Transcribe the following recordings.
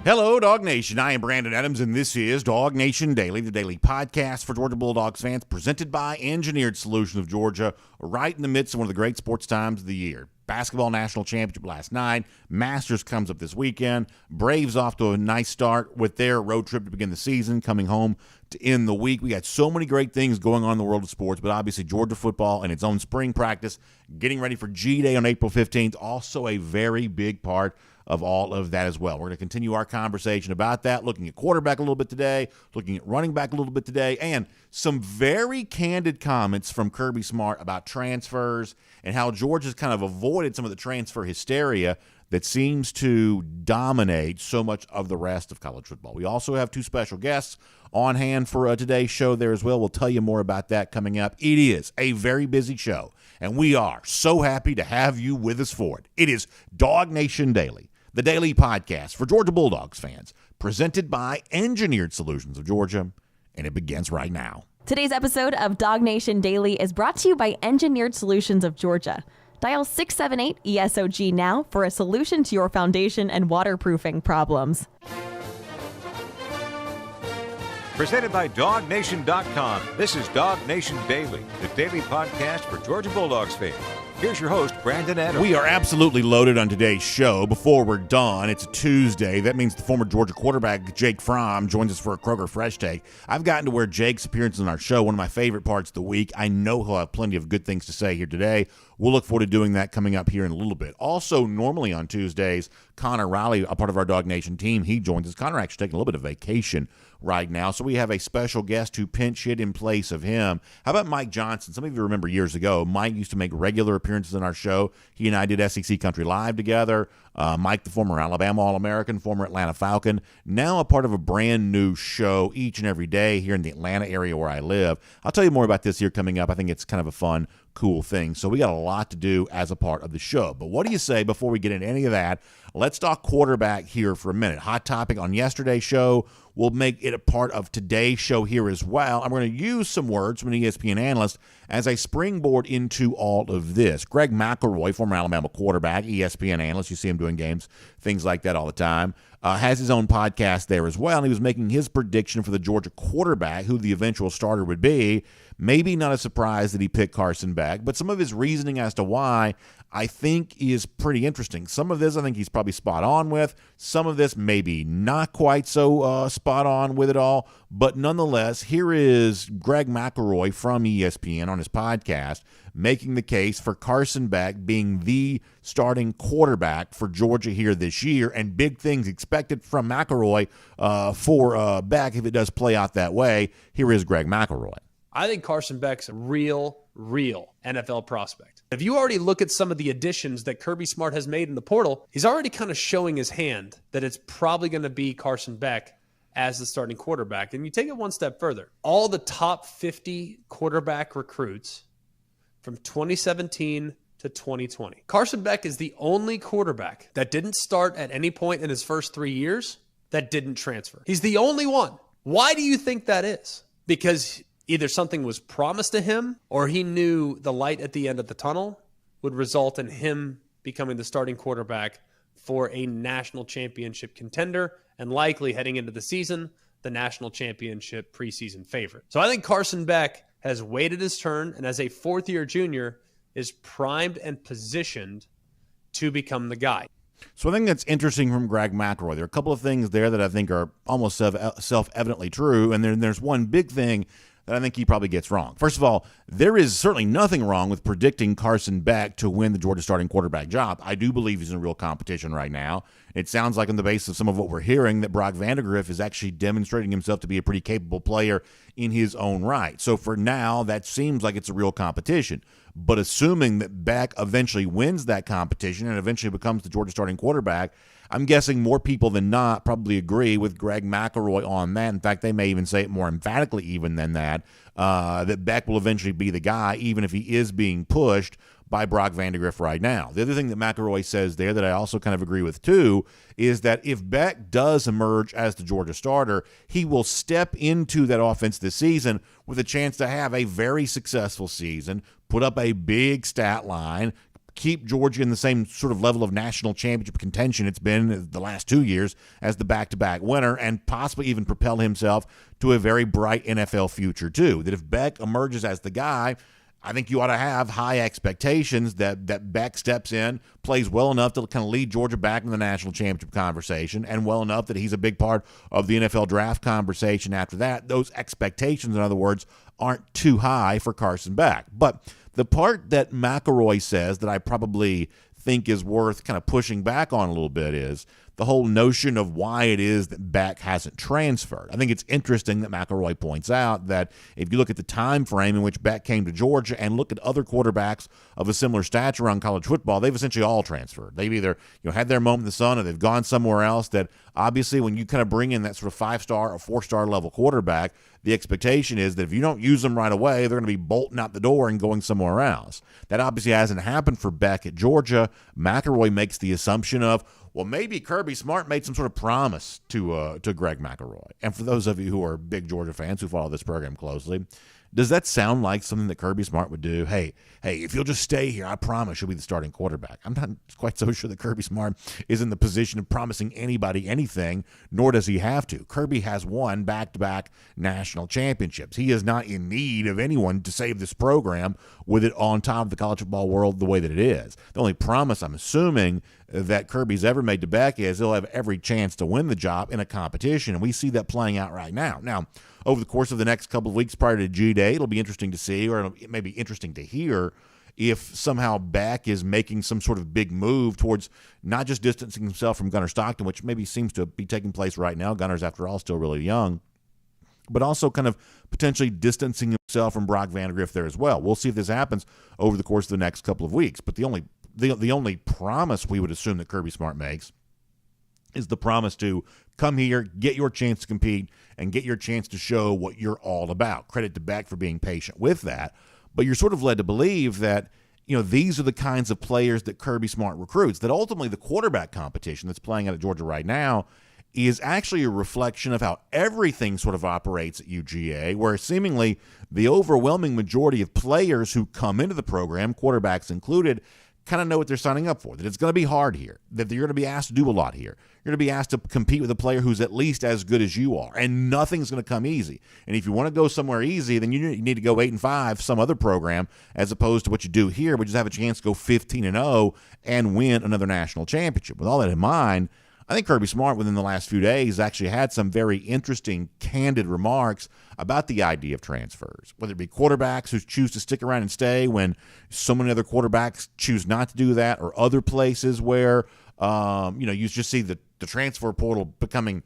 Hello, Dog Nation. I am Brandon Adams, and this is DawgNation Daily, the daily podcast for Georgia Bulldogs fans, presented by Engineered Solutions of Georgia, right in the midst of one of the great sports times of the year. Basketball national championship last night. Masters comes up this weekend. Braves off to a nice start with their road trip to begin the season, coming home to end the week. We got so many great things going on in the world of sports, but obviously Georgia football and its own spring practice, getting ready for G-Day on April 15th, also a very big part of all of that as well. We're going to continue our conversation about that, looking at quarterback a little bit today, looking at running back a little bit today, and some very candid comments from Kirby Smart about transfers and how Georgia's kind of avoided some of the transfer hysteria that seems to dominate so much of the rest of college football. We also have two special guests on hand for today's show there as well. We'll tell you more about that coming up. It is a very busy show, and we are so happy to have you with us for it. It is DawgNation Daily, the daily podcast for Georgia Bulldogs fans, presented by Engineered Solutions of Georgia, and it begins right now. Today's episode of DawgNation Daily is brought to you by Engineered Solutions of Georgia. Dial 678-ESOG now for a solution to your foundation and waterproofing problems. Presented by DawgNation.com, this is DawgNation Daily, the daily podcast for Georgia Bulldogs fans. Here's your host, Brandon Adams. We are absolutely loaded on today's show. Before we're done, it's a Tuesday. That means the former Georgia quarterback, Jake Fromm, joins us for a Kroger Fresh Take. I've gotten to where Jake's appearance on our show, one of my favorite parts of the week. I know he'll have plenty of good things to say here today. We'll look forward to doing that coming up here in a little bit. Also, normally on Tuesdays, Connor Riley, a part of our DawgNation team, he joins us. Connor actually taking a little bit of vacation right now, so we have a special guest to pinch hit in place of him. How about Mike Johnson? Some of you remember years ago, Mike used to make regular appearances on our show. He and I did SEC Country Live together. Mike, the former Alabama All-American, former Atlanta Falcon, now a part of a brand new show each and every day here in the Atlanta area where I live. I'll tell you more about this here coming up. I think it's kind of a fun, cool thing. So we got a lot to do as a part of the show. But what do you say before we get into any of that? Let's talk quarterback here for a minute. Hot topic on yesterday's show. We'll make it a part of today's show here as well. I'm going to use some words from an ESPN analyst as I springboard into all of this. Greg McElroy, former Alabama quarterback, ESPN analyst, you see him doing games, things like that all the time, has his own podcast there as well, and he was making his prediction for the Georgia quarterback, who the eventual starter would be. Maybe not a surprise that he picked Carson Beck, but some of his reasoning as to why I think is pretty interesting. Some of this I think he's probably spot on with. Some of this maybe not quite so spot on with it all. But nonetheless, here is Greg McElroy from ESPN on his podcast making the case for Carson Beck being the starting quarterback for Georgia here this year, and big things expected from McElroy for Beck if it does play out that way. Here is Greg McElroy. I think Carson Beck's a real NFL prospect. If you already look at some of the additions that Kirby Smart has made in the portal, he's already kind of showing his hand that it's probably going to be Carson Beck as the starting quarterback. And you take it one step further. All the top 50 quarterback recruits from 2017 to 2020. Carson Beck is the only quarterback that didn't start at any point in his first 3 years that didn't transfer. He's the only one. Why do you think that is? Because either something was promised to him or he knew the light at the end of the tunnel would result in him becoming the starting quarterback for a national championship contender and likely heading into the season, the national championship preseason favorite. So I think Carson Beck has waited his turn and as a fourth-year junior is primed and positioned to become the guy. So I think that's interesting from Greg McElroy. There are a couple of things there that I think are almost self-evidently true, and then there's one big thing that I think he probably gets wrong. First of all, there is certainly nothing wrong with predicting Carson Beck to win the Georgia starting quarterback job. I do believe he's in real competition right now. It sounds like on the basis of some of what we're hearing that Brock Vandagriff is actually demonstrating himself to be a pretty capable player in his own right. So for now, that seems like it's a real competition. But assuming that Beck eventually wins that competition and eventually becomes the Georgia starting quarterback, I'm guessing more people than not probably agree with Greg McElroy on that. In fact, they may even say it more emphatically even than that, that Beck will eventually be the guy, even if he is being pushed by Brock Vandagriff right now. The other thing that McElroy says there that I also kind of agree with too is that if Beck does emerge as the Georgia starter, he will step into that offense this season with a chance to have a very successful season, put up a big stat line, keep Georgia in the same sort of level of national championship contention it's been the last 2 years as the back-to-back winner, and possibly even propel himself to a very bright NFL future too. That if Beck emerges as the guy, I think you ought to have high expectations that Beck steps in, plays well enough to kind of lead Georgia back in the national championship conversation, and well enough that he's a big part of the NFL draft conversation after that. Those expectations, in other words, aren't too high for Carson Beck. But the part that McElroy says that I probably think is worth kind of pushing back on a little bit is the whole notion of why it is that Beck hasn't transferred. I think it's interesting that McElroy points out that if you look at the time frame in which Beck came to Georgia and look at other quarterbacks of a similar stature around college football, they've essentially all transferred. They've either had their moment in the sun or they've gone somewhere else. That obviously when you kind of bring in that sort of 5-star or 4-star level quarterback, the expectation is that if you don't use them right away, they're going to be bolting out the door and going somewhere else. That obviously hasn't happened for Beck at Georgia. McElroy makes the assumption of, well, maybe Kirby Smart made some sort of promise to Greg McElroy. And for those of you who are big Georgia fans who follow this program closely, does that sound like something that Kirby Smart would do? Hey, if you'll just stay here, I promise you'll be the starting quarterback. I'm not quite so sure that Kirby Smart is in the position of promising anybody anything, nor does he have to. Kirby has won back-to-back national championships. He is not in need of anyone to save this program with it on top of the college football world the way that it is. The only promise I'm assuming that Kirby's ever made to Beck is he'll have every chance to win the job in a competition, and we see that playing out right now. Now, over the course of the next couple of weeks prior to G-Day, it'll be interesting to see, or it may be interesting to hear, if somehow Beck is making some sort of big move towards not just distancing himself from Gunnar Stockton, which maybe seems to be taking place right now. Gunner's, after all, still really young, but also kind of potentially distancing himself from Brock Vandagriff there as well. We'll see if this happens over the course of the next couple of weeks. But the only promise we would assume that Kirby Smart makes is the promise to come here, get your chance to compete, and get your chance to show what you're all about. Credit to Beck for being patient with that. But you're sort of led to believe that, these are the kinds of players that Kirby Smart recruits, that ultimately the quarterback competition that's playing out at Georgia right now is actually a reflection of how everything sort of operates at UGA, where seemingly the overwhelming majority of players who come into the program, quarterbacks included, kind of know what they're signing up for, that it's going to be hard here, that you're going to be asked to do a lot here. You're going to be asked to compete with a player who's at least as good as you are, and nothing's going to come easy. And if you want to go somewhere easy, then you need to go 8-5, some other program, as opposed to what you do here, which is have a chance to go 15-0 and win another national championship. With all that in mind, I think Kirby Smart, within the last few days, actually had some very interesting, candid remarks about the idea of transfers, whether it be quarterbacks who choose to stick around and stay when so many other quarterbacks choose not to do that, or other places where, you just see the transfer portal becoming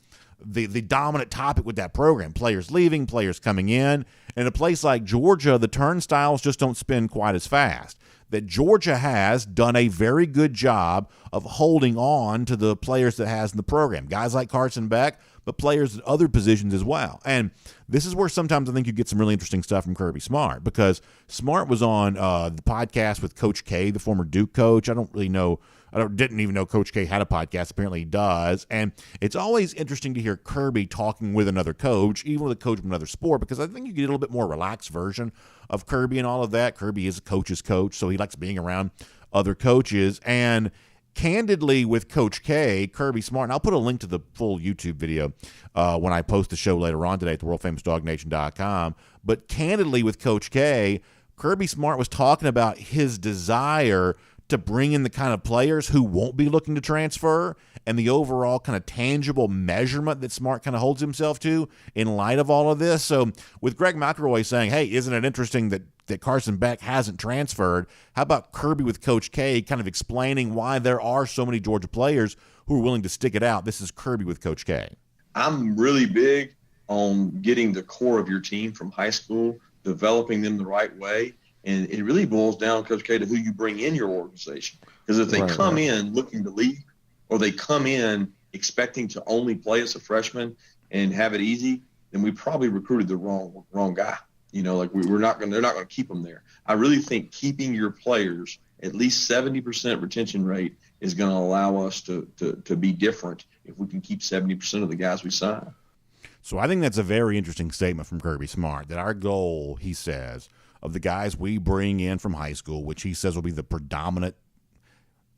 the dominant topic with that program. Players leaving, players coming in. And in a place like Georgia, the turnstiles just don't spin quite as fast. That Georgia has done a very good job of holding on to the players that it has in the program. Guys like Carson Beck, but players at other positions as well. And this is where sometimes I think you get some really interesting stuff from Kirby Smart, because Smart was on the podcast with Coach K, the former Duke coach. Didn't even know Coach K had a podcast. Apparently he does. And it's always interesting to hear Kirby talking with another coach, even with a coach from another sport, because I think you get a little bit more relaxed version of Kirby and all of that. Kirby is a coach's coach, so he likes being around other coaches. And candidly with Coach K, Kirby Smart, and I'll put a link to the full YouTube video when I post the show later on today at the world-famous DawgNation.com. But candidly with Coach K, Kirby Smart was talking about his desire to bring in the kind of players who won't be looking to transfer, and the overall kind of tangible measurement that Smart kind of holds himself to in light of all of this. So with Greg McElroy saying, hey, isn't it interesting that Carson Beck hasn't transferred, how about Kirby with Coach K kind of explaining why there are so many Georgia players who are willing to stick it out? This is Kirby with Coach K. I'm really big on getting the core of your team from high school, developing them the right way. And it really boils down, Coach K, to who you bring in your organization. Because if they come in looking to leave, or they come in expecting to only play as a freshman and have it easy, then we probably recruited the wrong guy. They're not going to keep them there. I really think keeping your players at least 70% retention rate is going to allow us to be different if we can keep 70% of the guys we sign. So I think that's a very interesting statement from Kirby Smart, that our goal, he says, of the guys we bring in from high school, which he says will be the predominant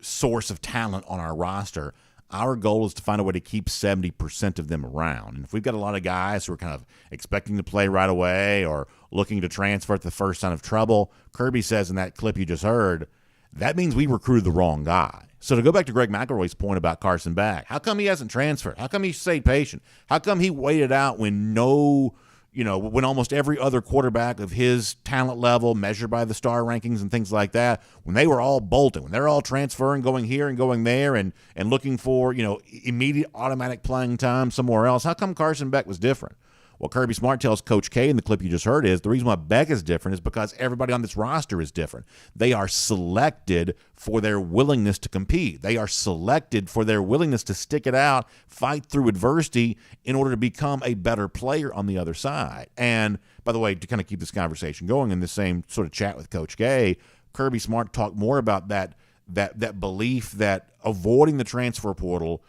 source of talent on our roster, our goal is to find a way to keep 70% of them around. And if we've got a lot of guys who are kind of expecting to play right away or looking to transfer at the first sign of trouble, Kirby says in that clip you just heard, that means we recruited the wrong guy. So to go back to Greg McElroy's point about Carson Beck, how come he hasn't transferred? How come he stayed patient? How come he waited out when when almost every other quarterback of his talent level, measured by the star rankings and things like that, when they were all bolting, when they're all transferring, going here and going there and looking for, immediate automatic playing time somewhere else, how come Carson Beck was different? What Kirby Smart tells Coach K in the clip you just heard is the reason why Beck is different is because everybody on this roster is different. They are selected for their willingness to compete. They are selected for their willingness to stick it out, fight through adversity in order to become a better player on the other side. And by the way, to kind of keep this conversation going in the same sort of chat with Coach K, Kirby Smart talked more about that belief that avoiding the transfer portal,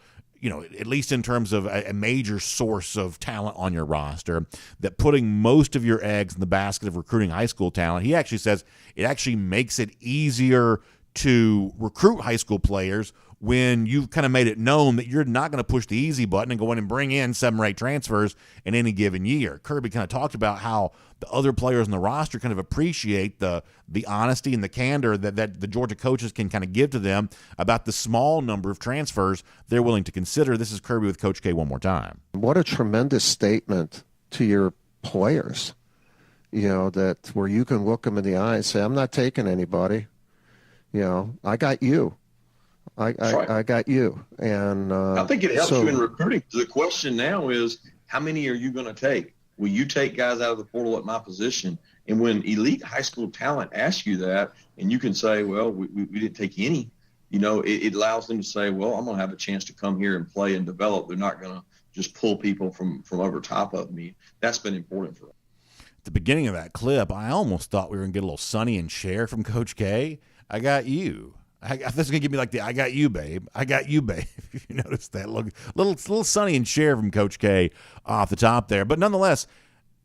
at least in terms of a major source of talent on your roster, that putting most of your eggs in the basket of recruiting high school talent, he actually says it actually makes it easier to recruit high school players when you've kind of made it known that you're not going to push the easy button and go in and bring in 7 or 8 transfers in any given year. Kirby kind of talked about how the other players on the roster kind of appreciate the honesty and the candor that the Georgia coaches can kind of give to them about the small number of transfers they're willing to consider. This is Kirby with Coach K one more time. What a tremendous statement to your players, that where you can look them in the eye and say, I'm not taking anybody. I got you. I got you. And I think it helps you in recruiting. The question now is, how many are you going to take? Will you take guys out of the portal at my position? And when elite high school talent asks you that, and you can say, well, we didn't take any, it allows them to say, well, I'm going to have a chance to come here and play and develop. They're not going to just pull people from over top of me. That's been important for them. At the beginning of that clip, I almost thought we were going to get a little Sonny and Cher from Coach K. I got you. This is going to give me like the I got you, babe. I got you, babe. If you notice that. Look, little Sonny and Cher from Coach K off the top there. But nonetheless,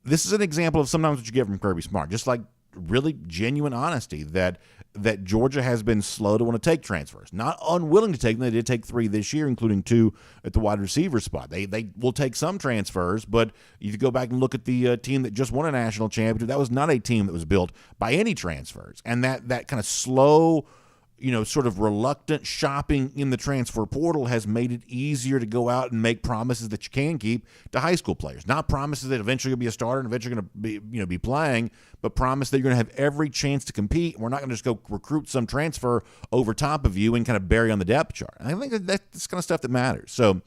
this is an example of sometimes what you get from Kirby Smart. Just like really genuine honesty that Georgia has been slow to want to take transfers. Not unwilling to take them. They did take 3 this year, including 2 at the wide receiver spot. They will take some transfers, but if you go back and look at the team that just won a national championship, that was not a team that was built by any transfers. And that kind of slow, sort of reluctant shopping in the transfer portal has made it easier to go out and make promises that you can keep to high school players. Not promises that eventually you'll be a starter and eventually going to be playing, but promise that you're going to have every chance to compete. We're not going to just go recruit some transfer over top of you and kind of bury on the depth chart. I think that's kind of stuff that matters. So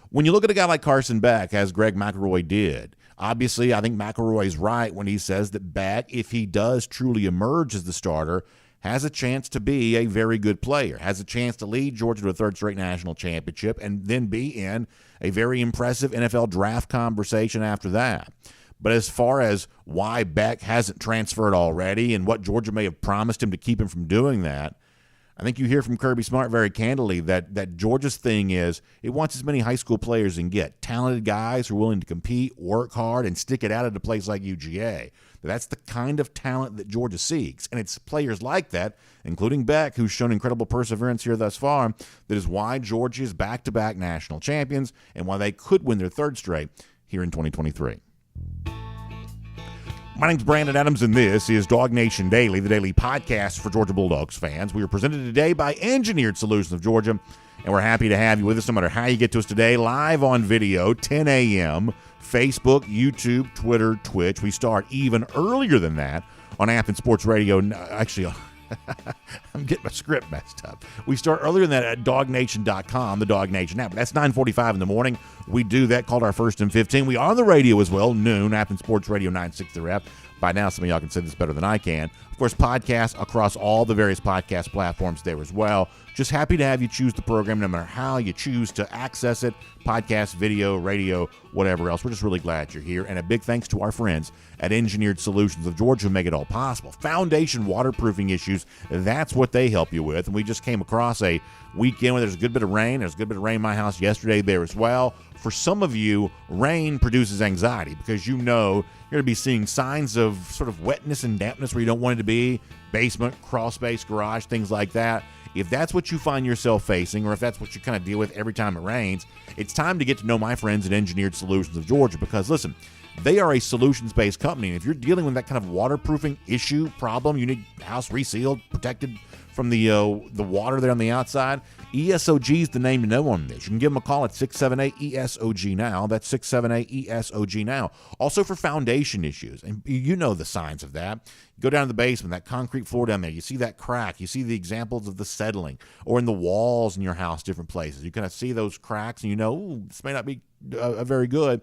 when you look at a guy like Carson Beck, as Greg McElroy did, obviously I think McElroy's right when he says that Beck, if he does truly emerge as the starter, has a chance to be a very good player, has a chance to lead Georgia to a 3rd straight national championship, and then be in a very impressive NFL draft conversation after that. But as far as why Beck hasn't transferred already and what Georgia may have promised him to keep him from doing that, I think you hear from Kirby Smart very candidly that Georgia's thing is it wants as many high school players as it can get. Talented guys who are willing to compete, work hard, and stick it out at a place like UGA. That's the kind of talent that Georgia seeks. And it's players like that, including Beck, who's shown incredible perseverance here thus far, that is why Georgia is back-to-back national champions and why they could win their 3rd straight here in 2023. My name's Brandon Adams, and this is DawgNation Daily, the daily podcast for Georgia Bulldogs fans. We are presented today by Engineered Solutions of Georgia, and we're happy to have you with us no matter how you get to us today, live on video, 10 a.m., Facebook, YouTube, Twitter, Twitch. We start even earlier than that on Athens Sports Radio. Actually, I'm getting my script messed up. We start earlier than that at DawgNation.com, the DawgNation app. That's 9:45 in the morning. We do that, called our First and 15. We are on the radio as well, noon, Athens Sports Radio 960 Rep. By now, some of y'all can say this better than I can. Of course, podcasts across all the various podcast platforms there as well. Just happy to have you choose the program no matter how you choose to access it, podcast, video, radio, whatever else. We're just really glad you're here. And a big thanks to our friends at Engineered Solutions of Georgia who make it all possible. Foundation waterproofing issues, that's what they help you with. And we just came across a weekend where there's a good bit of rain. There's a good bit of rain in my house yesterday there as well. For some of you, rain produces anxiety because you know you're going to be seeing signs of sort of wetness and dampness where you don't want it to be, basement, crawl space, garage, things like that. If that's what you find yourself facing, or if that's what you kind of deal with every time it rains, it's time to get to know my friends at Engineered Solutions of Georgia, because listen, they are a solutions-based company, and if you're dealing with that kind of waterproofing issue, problem, you need the house resealed, protected from the water there on the outside, ESOG is the name to know on this. You can give them a call at 678-ESOG now. That's 678-ESOG now. Also for foundation issues, and you know the signs of that. You go down to the basement, that concrete floor down there, you see that crack, you see the examples of the settling, or in the walls in your house, different places. You kind of see those cracks, and you know, ooh, this may not be very good.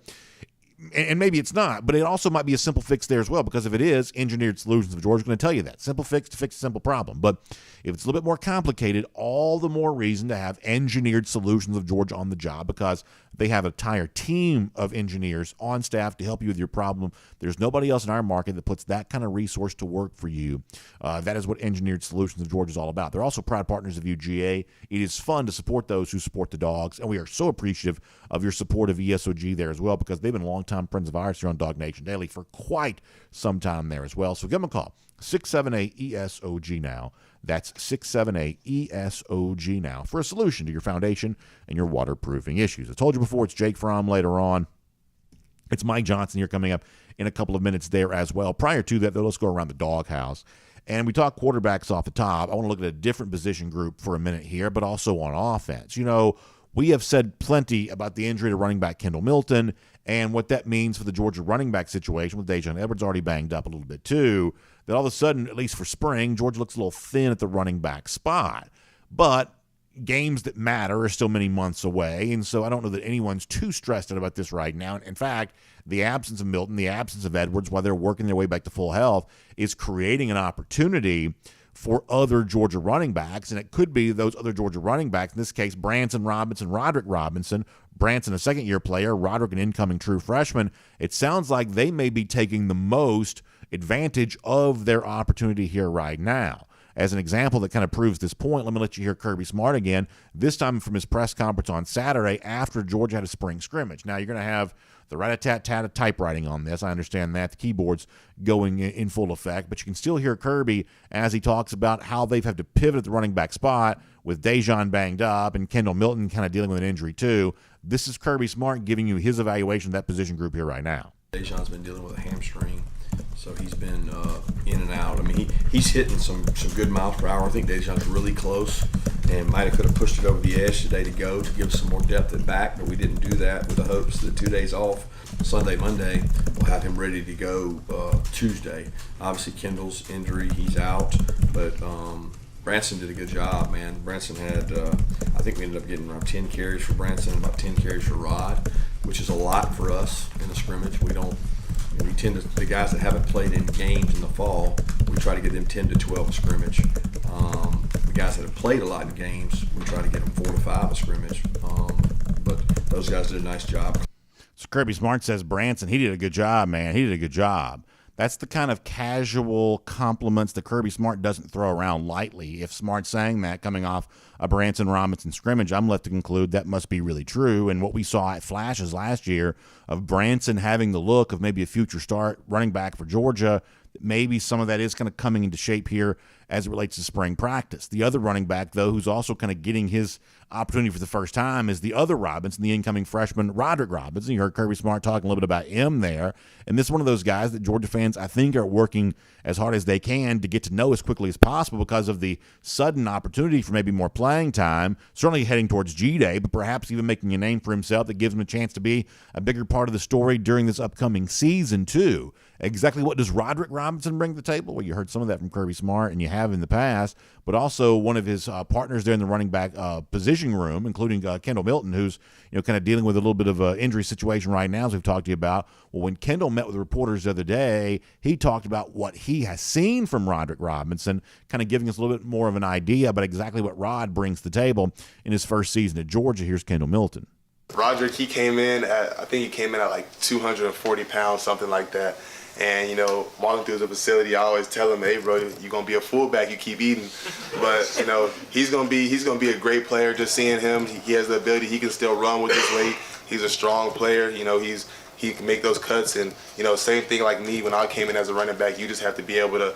And maybe it's not, but it also might be a simple fix there as well, because if it is, Engineered Solutions of Georgia is going to tell you that. Simple fix to fix a simple problem. But if it's a little bit more complicated, all the more reason to have Engineered Solutions of Georgia on the job, because they have an entire team of engineers on staff to help you with your problem. There's nobody else in our market that puts that kind of resource to work for you. That is what Engineered Solutions of Georgia is all about. They're also proud partners of UGA. It is fun to support those who support the Dogs, and we are so appreciative of your support of ESOG there as well, because they've been long-time friends of ours here on DawgNation Daily for quite some time there as well. So give them a call, 678-ESOG now. That's 678-ESOG now for a solution to your foundation and your waterproofing issues. I told you before, it's Jake Fromm later on. It's Mike Johnson here coming up in a couple of minutes there as well. Prior to that, though, let's go around the doghouse. And we talk quarterbacks off the top. I want to look at a different position group for a minute here, but also on offense. You know, we have said plenty about the injury to running back Kendall Milton and what that means for the Georgia running back situation, with Dajon Edwards already banged up a little bit too, that all of a sudden, at least for spring, Georgia looks a little thin at the running back spot. But games that matter are still many months away, and so I don't know that anyone's too stressed out about this right now. In fact, the absence of Milton, the absence of Edwards, while they're working their way back to full health, is creating an opportunity for other Georgia running backs, and it could be those other Georgia running backs, in this case, Branson Robinson, Roderick Robinson, Branson a second-year player, Roderick an incoming true freshman. It sounds like they may be taking the most advantage of their opportunity here right now. As an example that kind of proves this point, let me let you hear Kirby Smart again, this time from his press conference on Saturday after Georgia had a spring scrimmage. Now, you're going to have the rat-a-tat-tat of typewriting on this. I understand that. The keyboard's going in full effect, but you can still hear Kirby as he talks about how they've had to pivot at the running back spot with Dajon banged up and Kendall Milton kind of dealing with an injury too. This is Kirby Smart giving you his evaluation of that position group here right now. Dajon's been dealing with a hamstring, so he's been in and out. I mean, he's hitting some good miles per hour. I think Dajon's really close and could have pushed it over the edge today to go to give us some more depth at back, but we didn't do that with the hopes that 2 days off, Sunday, Monday, we'll have him ready to go Tuesday. Obviously, Kendall's injury, he's out, but Branson did a good job, man. Branson had, I think we ended up getting around 10 carries for Branson and about 10 carries for Rod, which is a lot for us in the scrimmage. We tend to, the guys that haven't played in games in the fall, we try to get them 10 to 12 a scrimmage. The guys that have played a lot in games, we try to get them 4 to 5 a scrimmage. But those guys did a nice job. So Kirby Smart says Branson, he did a good job, man. He did a good job. That's the kind of casual compliments that Kirby Smart doesn't throw around lightly. If Smart's saying that coming off a Branson Robinson scrimmage, I'm left to conclude that must be really true. And what we saw at flashes last year of Branson having the look of maybe a future start running back for Georgia, maybe some of that is kind of coming into shape here as it relates to spring practice. The other running back, though, who's also kind of getting his opportunity for the first time is the other Robinson, the incoming freshman, Roderick Robinson. You heard Kirby Smart talking a little bit about him there. And this is one of those guys that Georgia fans, I think, are working as hard as they can to get to know as quickly as possible because of the sudden opportunity for maybe more playing time, certainly heading towards G-Day, but perhaps even making a name for himself that gives him a chance to be a bigger part of the story during this upcoming season, too. Exactly what does Roderick Robinson bring to the table? Well, you heard some of that from Kirby Smart, and you have in the past, but also one of his partners there in the running back position room, including Kendall Milton, who's kind of dealing with a little bit of an injury situation right now, as we've talked to you about. Well, when Kendall met with the reporters the other day, he talked about what he has seen from Roderick Robinson, kind of giving us a little bit more of an idea about exactly what Rod brings to the table in his first season at Georgia. Here's Kendall Milton. Roderick, he came in at like 240 pounds, something like that. And, walking through the facility, I always tell him, hey, bro, you're going to be a fullback, you keep eating. But, he's going to be a great player. Just seeing him, he has the ability, he can still run with his weight. He's a strong player. He's he can make those cuts. And, same thing like me when I came in as a running back, you just have to be able to,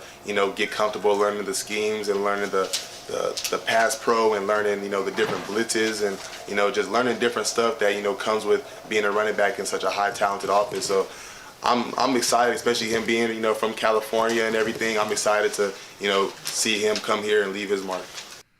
get comfortable learning the schemes and learning the pass pro and learning, the different blitzes and, just learning different stuff that, comes with being a running back in such a high talented offense. So I'm excited, especially him being, from California and everything. I'm excited to, see him come here and leave his mark.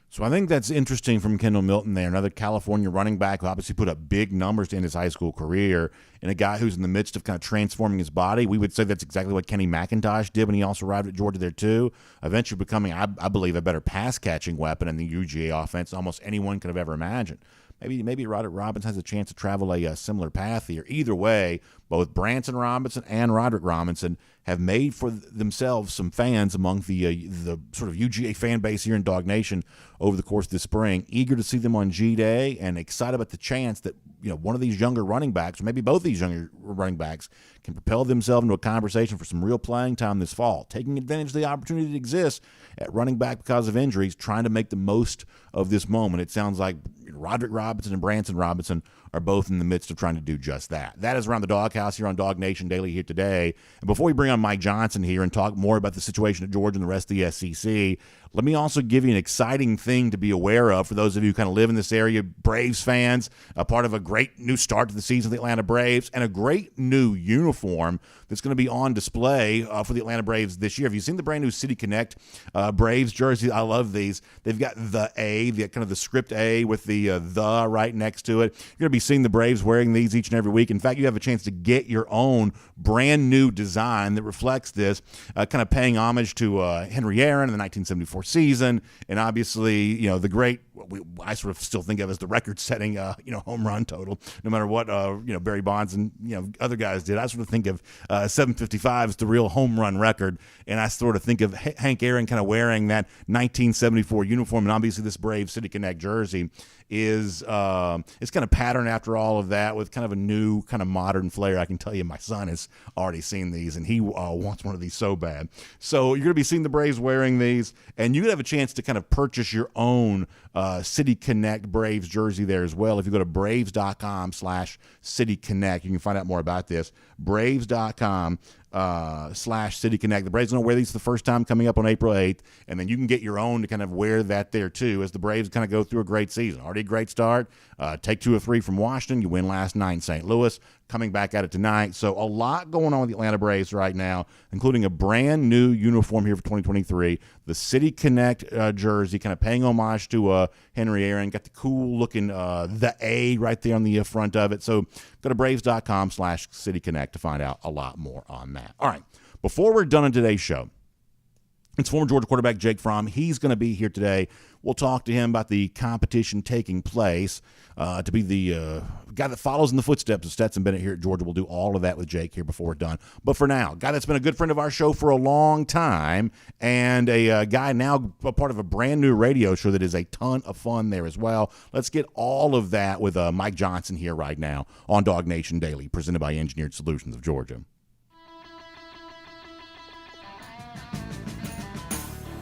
So I think that's interesting from Kendall Milton there, another California running back who obviously put up big numbers to end his high school career, and a guy who's in the midst of kind of transforming his body. We would say that's exactly what Kenny McIntosh did when he also arrived at Georgia there too, eventually becoming, I believe, a better pass-catching weapon in the UGA offense than almost anyone could have ever imagined. Maybe Roderick Robinson has a chance to travel a similar path here. Either way, both Branson Robinson and Roderick Robinson have made for themselves some fans among the sort of UGA fan base here in DawgNation over the course of the spring. Eager to see them on G-Day and excited about the chance that one of these younger running backs, or maybe both these younger running backs, can propel themselves into a conversation for some real playing time this fall, taking advantage of the opportunity that exists at running back because of injuries, trying to make the most of this moment. It sounds like Roderick Robinson and Branson Robinson are both in the midst of trying to do just that. That is Around the Doghouse here on DawgNation Daily here today. And before we bring on Mike Johnson here and talk more about the situation at Georgia and the rest of the SEC, let me also give you an exciting thing to be aware of for those of you who kind of live in this area, Braves fans, a part of a great new start to the season of the Atlanta Braves, and a great new uniform that's going to be on display for the Atlanta Braves this year. Have you seen the brand new City Connect Braves jersey? I love these. They've got the A, kind of the script A with the right next to it. You're going to be seeing the Braves wearing these each and every week. In fact, you have a chance to get your own brand new design that reflects this, kind of paying homage to Henry Aaron in the 1974 season, and obviously, the great, I sort of still think of as the record-setting, home run total, no matter what, Barry Bonds and, other guys did. I sort of think of 755 as the real home run record, and I sort of think of Hank Aaron kind of wearing that 1974 uniform, and obviously this Brave City Connect jersey is it's kind of patterned after all of that with kind of a new kind of modern flair. I can tell you my son has already seen these, and he wants one of these so bad. So you're going to be seeing the Braves wearing these, and you have a chance to kind of purchase your own City Connect Braves jersey there as well. If you go to braves.com/City Connect, you can find out more about this. Braves.com/City Connect. The Braves are going to wear these the first time coming up on April 8th, and then you can get your own to kind of wear that there too as the Braves kind of go through a great season. Already a great start. Take 2 or 3 from Washington. You win last night in St. Louis. Coming back at it tonight. So a lot going on with the Atlanta Braves right now, including a brand new uniform here for 2023. The City Connect jersey, kind of paying homage to Henry Aaron. Got the cool looking the A right there on the front of it. So go to braves.com/City Connect to find out a lot more on that. All right. Before we're done on today's show, it's former Georgia quarterback Jake Fromm. He's going to be here today. We'll talk to him about the competition taking place to be the guy that follows in the footsteps of Stetson Bennett here at Georgia. We'll do all of that with Jake here before we're done. But for now, a guy that's been a good friend of our show for a long time and a guy now a part of a brand new radio show that is a ton of fun there as well. Let's get all of that with Mike Johnson here right now on DawgNation Daily, presented by Engineered Solutions of Georgia.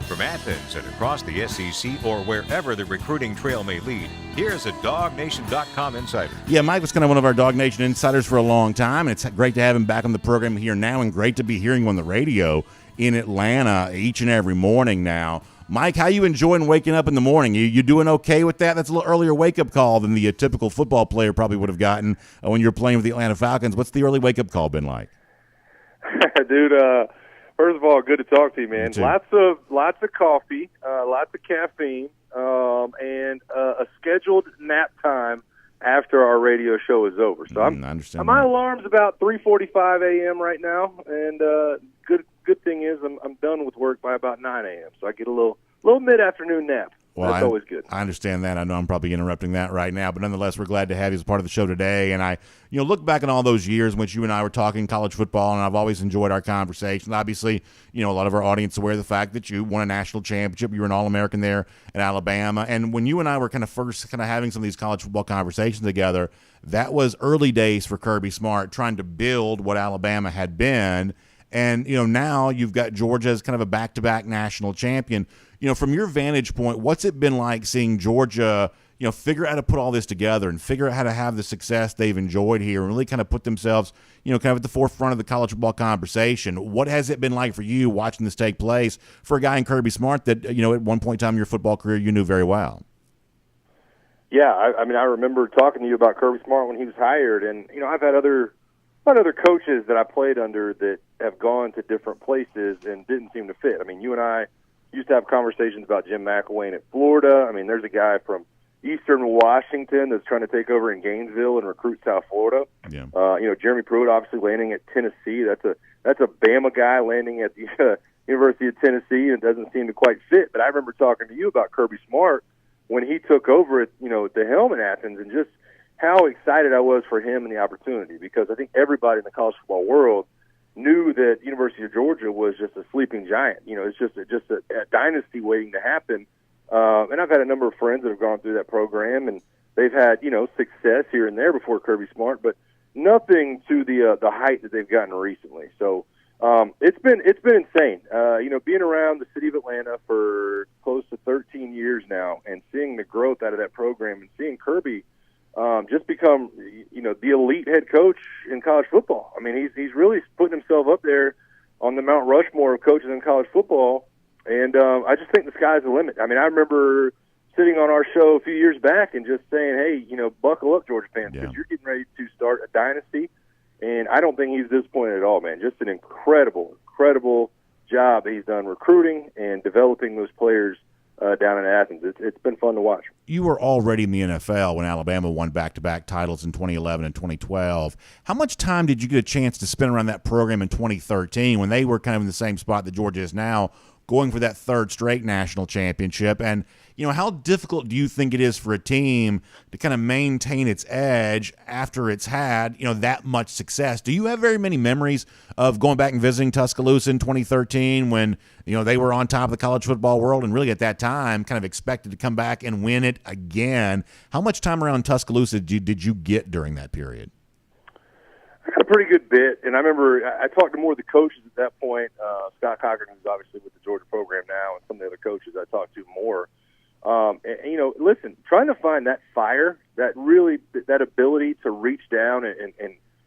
From Athens and across the SEC or wherever the recruiting trail may lead, here's a DawgNation.com insider. Yeah, Mike was kind of one of our DawgNation insiders for a long time, and it's great to have him back on the program here now, and great to be hearing him on the radio in Atlanta each and every morning now. Mike, how you enjoying waking up in the morning? You doing okay with that? That's a little earlier wake-up call than the typical football player probably would have gotten when you were playing with the Atlanta Falcons. What's the early wake-up call been like? Dude, first of all, good to talk to you, man. Lots of coffee, lots of caffeine, and a scheduled nap time after our radio show is over. So my alarm's about 3:45 a.m. right now, and good thing is I'm done with work by about 9 a.m. So I get a little mid-afternoon nap. Well, that's always good. I understand that. I know I'm probably interrupting that right now, but nonetheless, we're glad to have you as part of the show today. And I, look back on all those years in which you and I were talking college football, and I've always enjoyed our conversations. Obviously, a lot of our audience is aware of the fact that you won a national championship. You were an All-American there in Alabama. And when you and I were kind of first having some of these college football conversations together, that was early days for Kirby Smart, trying to build what Alabama had been. And, now you've got Georgia as kind of a back-to-back national champion. From your vantage point, what's it been like seeing Georgia, figure out how to put all this together and figure out how to have the success they've enjoyed here and really kind of put themselves, kind of at the forefront of the college football conversation. What has it been like for you watching this take place for a guy in Kirby Smart that, at one point in time in your football career you knew very well? Yeah, I remember talking to you about Kirby Smart when he was hired, and I've had other coaches that I played under that have gone to different places and didn't seem to fit. I mean, you and I used to have conversations about Jim McElwain at Florida. I mean, there's a guy from Eastern Washington that's trying to take over in Gainesville and recruit South Florida. Yeah. Jeremy Pruitt obviously landing at Tennessee. That's a Bama guy landing at the University of Tennessee, and doesn't seem to quite fit. But I remember talking to you about Kirby Smart when he took over at the helm in Athens, and just how excited I was for him and the opportunity, because I think everybody in the college football world knew that University of Georgia was just a sleeping giant. It's just a dynasty waiting to happen. And I've had a number of friends that have gone through that program, and they've had success here and there before Kirby Smart, but nothing to the height that they've gotten recently. So it's been insane. Being around the city of Atlanta for close to 13 years now, and seeing the growth out of that program, and seeing Kirby just become the elite head coach in college football. I mean, he's really putting himself up there on the Mount Rushmore of coaches in college football, and I just think the sky's the limit. I mean, I remember sitting on our show a few years back and just saying, hey, buckle up, Georgia fans, because you're getting ready to start a dynasty. And I don't think he's disappointed at all, man. Just an incredible job that he's done recruiting and developing those players down in Athens. It's been fun to watch. You were already in the NFL when Alabama won back-to-back titles in 2011 and 2012. How much time did you get a chance to spend around that program in 2013 when they were kind of in the same spot that Georgia is now, going for that third straight national championship? And, how difficult do you think it is for a team to kind of maintain its edge after it's had, that much success? Do you have very many memories of going back and visiting Tuscaloosa in 2013 when, they were on top of the college football world and really at that time kind of expected to come back and win it again? How much time around Tuscaloosa did you get during that period? I got a pretty good bit, and I remember I talked to more of the coaches at that point. Scott Cochran, who's obviously with the Georgia program now, and some of the other coaches I talked to more. Listen, trying to find that fire, that ability to reach down and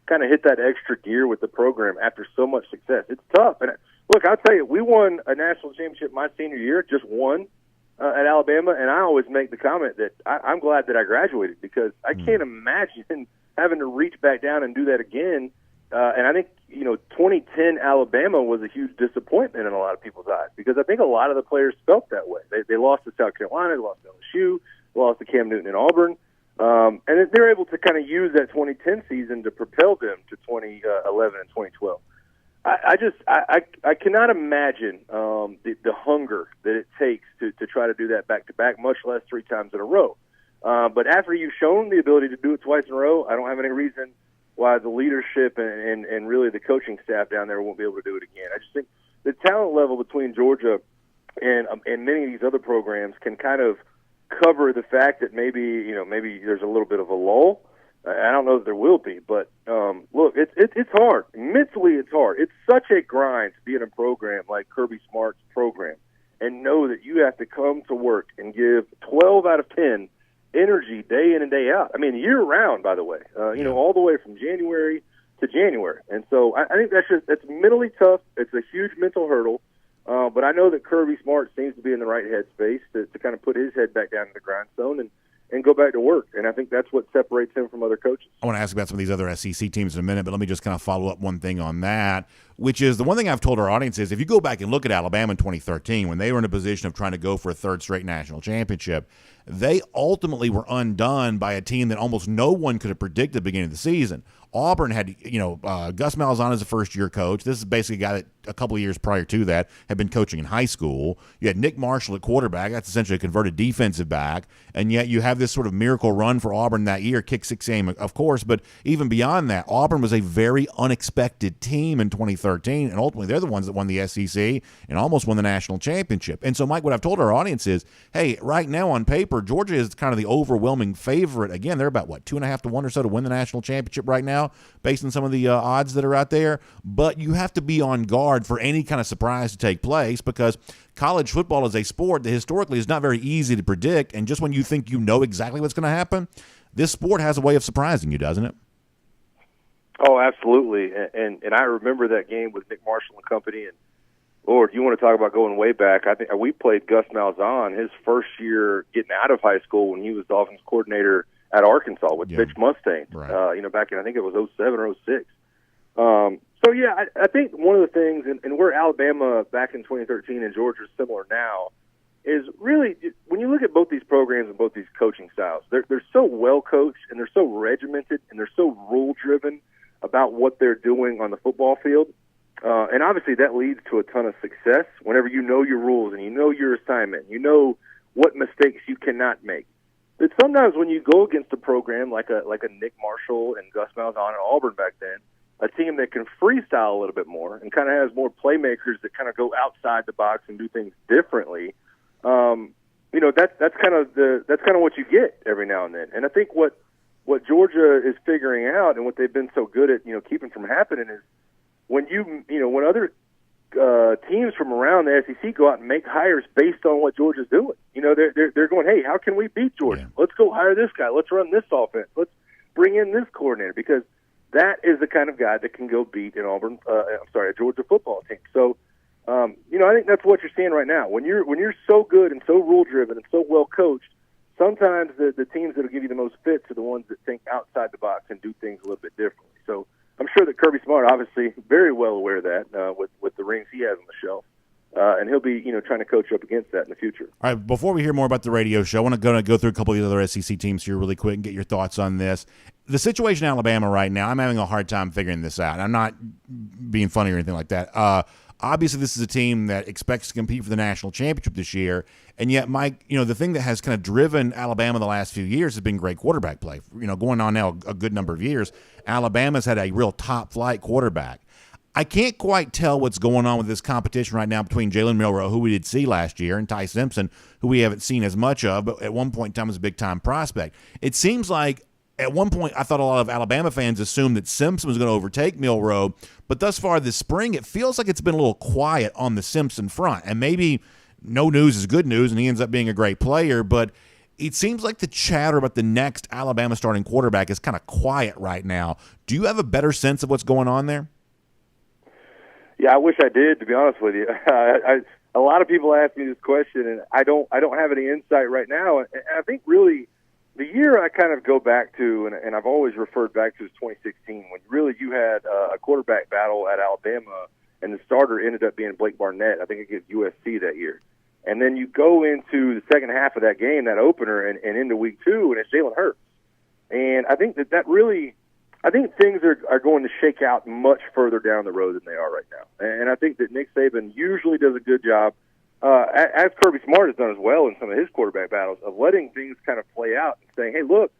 kind of hit that extra gear with the program after so much success. It's tough. And look, I'll tell you, we won a national championship my senior year, just one at Alabama, and I always make the comment that I'm glad that I graduated, because I can't imagine having to reach back down and do that again. And I think, 2010 Alabama was a huge disappointment in a lot of people's eyes, because I think a lot of the players felt that way. They lost to South Carolina, they lost to LSU, they lost to Cam Newton and Auburn. And they're able to kind of use that 2010 season to propel them to 2011 and 2012. I cannot imagine the hunger that it takes to try to do that back-to-back, much less 3 times in a row. But after you've shown the ability to do it twice in a row, I don't have any reason why the leadership and really the coaching staff down there won't be able to do it again. I just think the talent level between Georgia and many of these other programs can kind of cover the fact that maybe there's a little bit of a lull. I don't know that there will be, but look, it's hard. Mentally, it's hard. It's such a grind to be in a program like Kirby Smart's program and know that you have to come to work and give 12 out of 10 energy day in and day out. I mean, year round, by the way, all the way from January to January. And so I think that's mentally tough. It's a huge mental hurdle. But I know that Kirby Smart seems to be in the right headspace to kind of put his head back down in the grindstone and go back to work. And I think that's what separates him from other coaches. I want to ask about some of these other SEC teams in a minute, but let me just kind of follow up one thing on that, which is the one thing I've told our audience is if you go back and look at Alabama in 2013, when they were in a position of trying to go for a third straight national championship, they ultimately were undone by a team that almost no one could have predicted at the beginning of the season. Auburn had, Gus Malzahn as a first-year coach. This is basically a guy that a couple of years prior to that had been coaching in high school. You had Nick Marshall at quarterback. That's essentially a converted defensive back. And yet you have this sort of miracle run for Auburn that year, kick six game, of course. But even beyond that, Auburn was a very unexpected team in 2013. And ultimately, they're the ones that won the SEC and almost won the national championship. And so, Mike, what I've told our audience is, hey, right now on paper, remember, Georgia is kind of the overwhelming favorite. Again, they're about, 2.5 to 1 or so to win the national championship right now, based on some of the odds that are out there. But you have to be on guard for any kind of surprise to take place, because college football is a sport that historically is not very easy to predict. And just when you think you know exactly what's going to happen, this sport has a way of surprising you, doesn't it? Oh, absolutely. And I remember that game with Nick Marshall and company. And Lord, you want to talk about going way back? I think we played Gus Malzahn his first year getting out of high school when he was the offensive coordinator at Arkansas with Mitch Mustang. Right. Back in, I think it was 07 or 06. So yeah, I think one of the things, and where Alabama back in 2013 and Georgia is similar now, is really when you look at both these programs and both these coaching styles, they're so well coached and they're so regimented and they're so rule driven about what they're doing on the football field. And obviously that leads to a ton of success whenever you know your rules and you know your assignment, you know what mistakes you cannot make. But sometimes when you go against a program like a Nick Marshall and Gus Malzahn at Auburn back then, a team that can freestyle a little bit more and kind of has more playmakers that kind of go outside the box and do things differently, that's kind of what you get every now and then. And I think what Georgia is figuring out and what they've been so good at, keeping from happening is when when other teams from around the SEC go out and make hires based on what Georgia's doing. They're going, hey, how can we beat Georgia? Yeah. Let's go hire this guy. Let's run this offense. Let's bring in this coordinator, because that is the kind of guy that can go beat a Georgia football team. So, I think that's what you're seeing right now. When you're so good and so rule driven and so well coached, sometimes the teams that will give you the most fits are the ones that think outside the box and do things a little bit differently. So I'm sure that Kirby Smart, obviously, very well aware of that with the rings he has on the shelf. And he'll be, trying to coach up against that in the future. All right, before we hear more about the radio show, I want to go through a couple of the other SEC teams here really quick and get your thoughts on this. The situation in Alabama right now, I'm having a hard time figuring this out. I'm not being funny or anything like that. Obviously, this is a team that expects to compete for the national championship this year, and yet, Mike, the thing that has kind of driven Alabama the last few years has been great quarterback play. Going on now a good number of years, Alabama's had a real top-flight quarterback. I can't quite tell what's going on with this competition right now between Jalen Milroe, who we did see last year, and Ty Simpson, who we haven't seen as much of, but at one point in time was a big-time prospect. It seems like at one point I thought a lot of Alabama fans assumed that Simpson was going to overtake Milroe, but thus far this spring it feels like it's been a little quiet on the Simpson front. And maybe no news is good news and he ends up being a great player, but it seems like the chatter about the next Alabama starting quarterback is kind of quiet right now. Do you have a better sense of what's going on there? Yeah, I wish I did, to be honest with you. A lot of people ask me this question, and I don't have any insight right now. And I think really the year I kind of go back to, and I've always referred back to, is 2016, when really you had a quarterback battle at Alabama, and the starter ended up being Blake Barnett, I think against USC that year. And then you go into the second half of that game, that opener, and into week 2, and it's Jalen Hurts. And I think that really – I think things are going to shake out much further down the road than they are right now. And I think that Nick Saban usually does a good job, as Kirby Smart has done as well in some of his quarterback battles, of letting things kind of play out and saying, hey, look,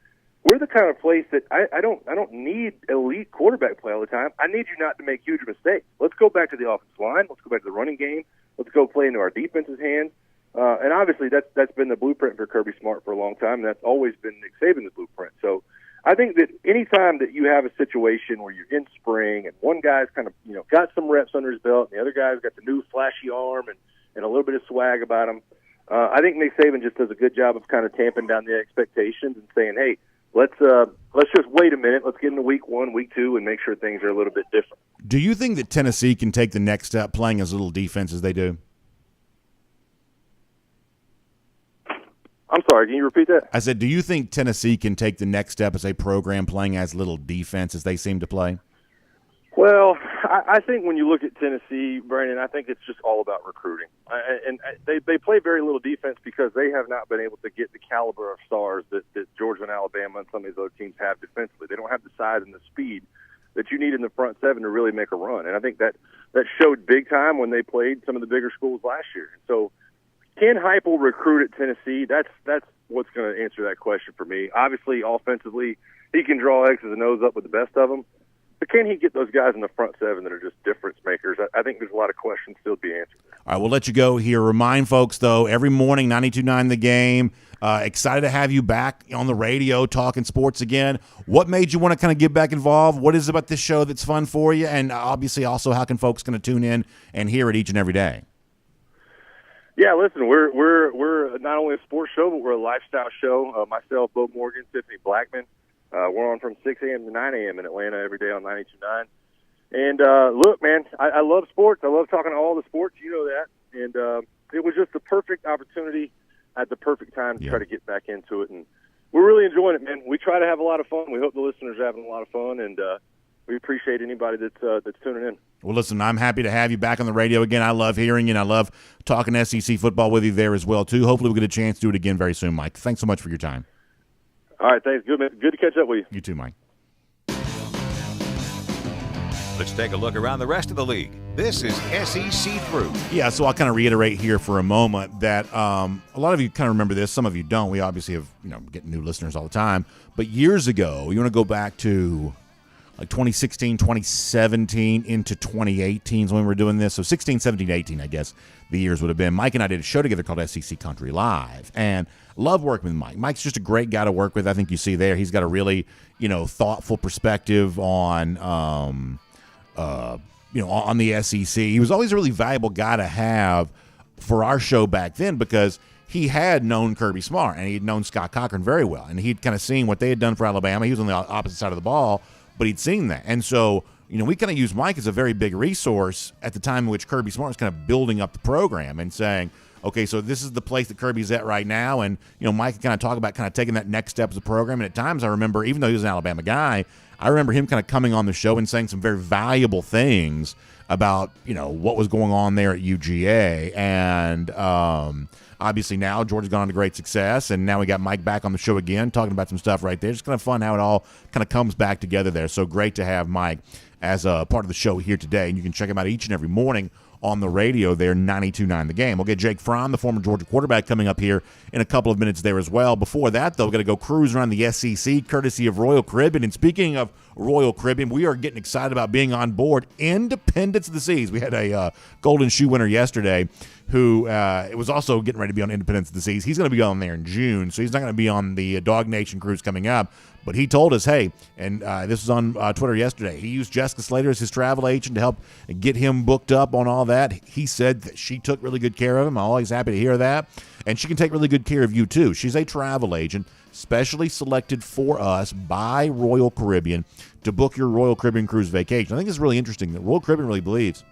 we're the kind of place that I don't need elite quarterback play all the time. I need you not to make huge mistakes. Let's go back to the offensive line. Let's go back to the running game. Let's go play into our defense's hands. And obviously that's been the blueprint for Kirby Smart for a long time, and that's always been Nick Saban's blueprint. So I think that any time that you have a situation where you're in spring and one guy's kind of, got some reps under his belt and the other guy's got the new flashy arm and a little bit of swag about him, I think Nick Saban just does a good job of kind of tamping down the expectations and saying, hey, let's just wait a minute. Let's get into week 1, week 2, and make sure things are a little bit different. Do you think that Tennessee can take the next step playing as little defense as they do? I'm sorry, can you repeat that? I said, do you think Tennessee can take the next step as a program playing as little defense as they seem to play? Well, I think when you look at Tennessee, Brandon, I think it's just all about recruiting. And they play very little defense because they have not been able to get the caliber of stars that Georgia and Alabama and some of these other teams have defensively. They don't have the size and the speed that you need in the front seven to really make a run. And I think that showed big time when they played some of the bigger schools last year. So can Heupel recruit at Tennessee? That's what's going to answer that question for me. Obviously, offensively, he can draw X's and O's up with the best of them. But can he get those guys in the front seven that are just difference makers? I think there's a lot of questions still to be answered. All right, we'll let you go here. Remind folks, though, every morning, 92.9 The Game. Excited to have you back on the radio talking sports again. What made you want to kind of get back involved? What is it about this show that's fun for you? And obviously, also, how can folks kind of tune in and hear it each and every day? Yeah, listen, we're not only a sports show, but we're a lifestyle show. Myself, Bo Morgan, Tiffany Blackman. We're on from 6 a.m. to 9 a.m. in Atlanta every day on 92.9. And look, man, I love sports. I love talking to all the sports. You know that. And it was just the perfect opportunity at the perfect time to try to get back into it. And we're really enjoying it, man. We try to have a lot of fun. We hope the listeners are having a lot of fun. And we appreciate anybody that's tuning in. Well, listen, I'm happy to have you back on the radio again. I love hearing you, and I love talking SEC football with you there as well, too. Hopefully we'll get a chance to do it again very soon, Mike. Thanks so much for your time. All right, thanks. Good, man. Good to catch up with you. You too, Mike. Let's take a look around the rest of the league. This is SEC Through. Yeah, so I'll kind of reiterate here for a moment that a lot of you kind of remember this. Some of you don't. We obviously have, getting new listeners all the time. But years ago, you want to go back to like 2016, 2017 into 2018 is when we were doing this. So 16, 17, 18, I guess the years would have been. Mike and I did a show together called SEC Country Live. And love working with Mike. Mike's just a great guy to work with. I think you see there. He's got a really, thoughtful perspective on the SEC. He was always a really valuable guy to have for our show back then because he had known Kirby Smart and he had known Scott Cochran very well. And he'd kind of seen what they had done for Alabama. He was on the opposite side of the ball, but he'd seen that. And so, we kind of used Mike as a very big resource at the time in which Kirby Smart was kind of building up the program and saying, okay, so this is the place that Kirby's at right now. And, Mike could kind of talk about kind of taking that next step as a program. And at times I remember, even though he was an Alabama guy, I remember him kind of coming on the show and saying some very valuable things about, what was going on there at UGA. And obviously now Georgia's gone on to great success. And now we got Mike back on the show again, talking about some stuff right there. Just kind of fun how it all kind of comes back together there. So great to have Mike as a part of the show here today. And you can check him out each and every morning on the radio there, 92.9 The Game. We'll get Jake Fromm, the former Georgia quarterback, coming up here in a couple of minutes there as well. Before that, though, we're going to go cruise around the SEC, courtesy of Royal Caribbean. And speaking of Royal Caribbean, we are getting excited about being on board Independence of the Seas. We had a Golden Shoe winner yesterday who was also getting ready to be on Independence of the Seas. He's going to be on there in June, so he's not going to be on the DawgNation cruise coming up. But he told us, hey, and this was on Twitter yesterday, he used Jessica Slater as his travel agent to help get him booked up on all that. He said that she took really good care of him. I'm always happy to hear that. And she can take really good care of you, too. She's a travel agent specially selected for us by Royal Caribbean to book your Royal Caribbean cruise vacation. I think it's really interesting that Royal Caribbean really believes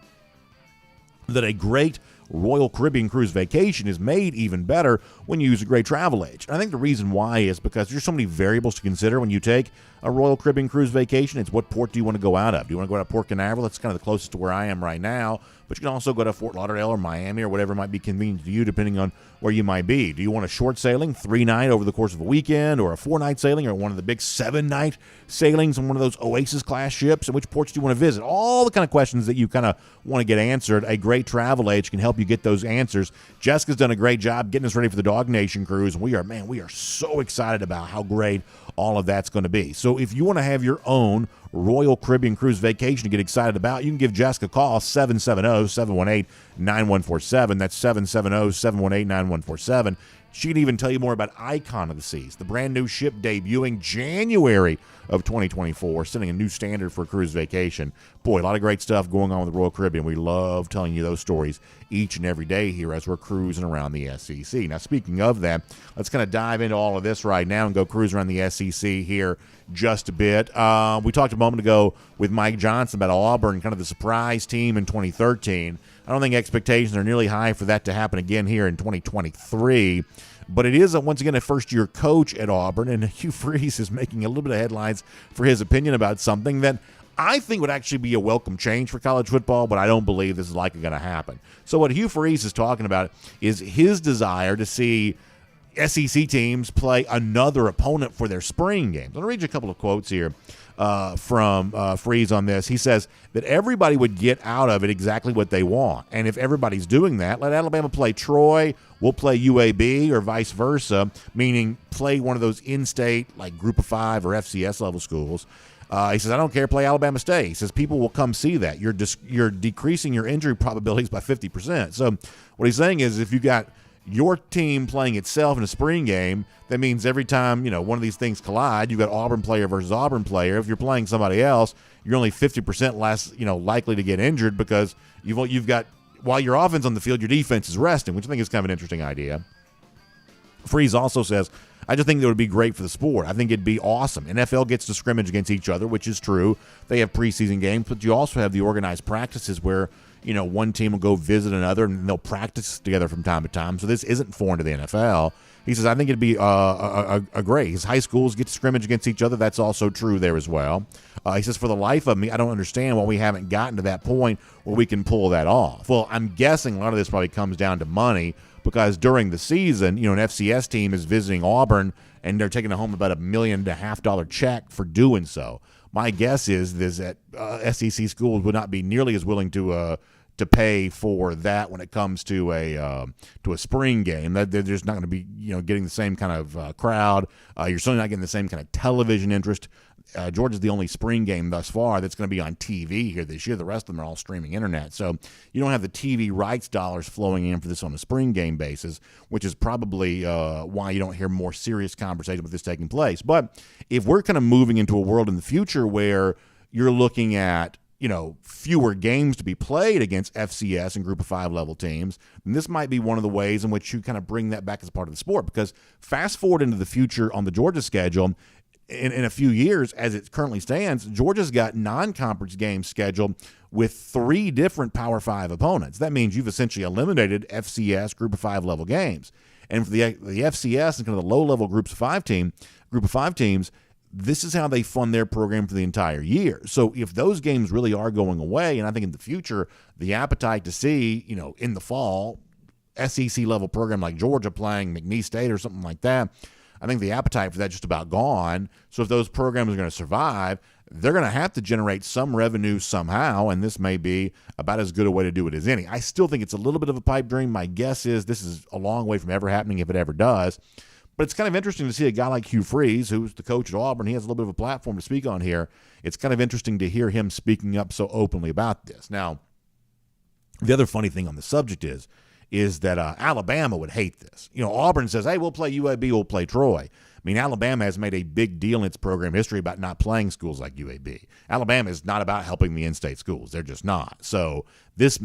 that a great Royal Caribbean cruise vacation is made even better when you use a great travel agent. I think the reason why is because there's so many variables to consider when you take a Royal Caribbean cruise vacation. It's what port do you want to go out of? Do you want to go out of Port Canaveral? That's kind of the closest to where I am right now. But you can also go to Fort Lauderdale or Miami or whatever might be convenient to you depending on where you might be. Do you want a short sailing, 3-night over the course of a weekend, or a 4-night sailing, or one of the big 7-night sailings on one of those Oasis-class ships? And which ports do you want to visit? All the kind of questions that you kind of want to get answered. A great travel agent can help you get those answers. Jessica's done a great job getting us ready for the DawgNation cruise. And we are so excited about how great all of that's going to be. So if you want to have your own Royal Caribbean cruise vacation to get excited about, you can give Jessica a call, 770-718-9147. That's 770-718-9147. She can even tell you more about Icon of the Seas, the brand new ship debuting January of 2024, setting a new standard for a cruise vacation. Boy, a lot of great stuff going on with the Royal Caribbean. We love telling you those stories each and every day here as we're cruising around the SEC. Now, speaking of that, let's kind of dive into all of this right now and go cruise around the SEC here just a bit. We talked a moment ago with Mike Johnson about Auburn, kind of the surprise team in 2013. I don't think expectations are nearly high for that to happen again here in 2023. But it is, once again, a first-year coach at Auburn, and Hugh Freeze is making a little bit of headlines for his opinion about something that I think would actually be a welcome change for college football, but I don't believe this is likely going to happen. So what Hugh Freeze is talking about is his desire to see SEC teams play another opponent for their spring games. I'll read you a couple of quotes here from Freeze on this. He says that everybody would get out of it exactly what they want. And if everybody's doing that, let Alabama play Troy, we'll play UAB, or vice versa, meaning play one of those in-state, like Group of 5 or FCS level schools. He says, I don't care, play Alabama State. He says, people will come see that. You're decreasing your injury probabilities by 50%. So what he's saying is if you got your team playing itself in a spring game, that means every time, one of these things collide, you've got Auburn player versus Auburn player. If you're playing somebody else, you're only 50% less, likely to get injured because you've got, while your offense on the field, your defense is resting, which I think is kind of an interesting idea. Freeze also says, I just think that would be great for the sport. I think it'd be awesome. NFL gets to scrimmage against each other, which is true. They have preseason games, but you also have the organized practices where, one team will go visit another and they'll practice together from time to time. So this isn't foreign to the NFL. He says, I think it'd be a great. His high schools get to scrimmage against each other. That's also true there as well. He says, for the life of me, I don't understand why we haven't gotten to that point where we can pull that off. Well, I'm guessing a lot of this probably comes down to money because during the season, an FCS team is visiting Auburn and they're taking home about $1.5 million check for doing so. My guess is that SEC schools would not be nearly as willing to pay for that when it comes to a spring game. That they're just not going to be getting the same kind of crowd. You're certainly not getting the same kind of television interest. Georgia's the only spring game thus far that's going to be on TV here this year. The rest of them are all streaming internet. So you don't have the TV rights dollars flowing in for this on a spring game basis, which is probably why you don't hear more serious conversation about this taking place. But if we're kind of moving into a world in the future where you're looking at fewer games to be played against FCS and Group of 5 level teams, and this might be one of the ways in which you kind of bring that back as part of the sport. Because fast forward into the future on the Georgia schedule, in a few years, as it currently stands, Georgia's got non-conference games scheduled with 3 different Power 5 opponents. That means you've essentially eliminated FCS Group of 5 level games. And for the FCS and kind of the low-level Group of 5 teams, this is how they fund their program for the entire year. So if those games really are going away, and I think in the future, the appetite to see, in the fall, SEC-level program like Georgia playing McNeese State or something like that, I think the appetite for that just about gone. So if those programs are going to survive, they're going to have to generate some revenue somehow, and this may be about as good a way to do it as any. I still think it's a little bit of a pipe dream. My guess is this is a long way from ever happening if it ever does. But it's kind of interesting to see a guy like Hugh Freeze, who's the coach at Auburn. He has a little bit of a platform to speak on here. It's kind of interesting to hear him speaking up so openly about this. Now, the other funny thing on the subject is that Alabama would hate this. Auburn says, hey, we'll play UAB, we'll play Troy. I mean, Alabama has made a big deal in its program history about not playing schools like UAB. Alabama is not about helping the in-state schools. They're just not. So this,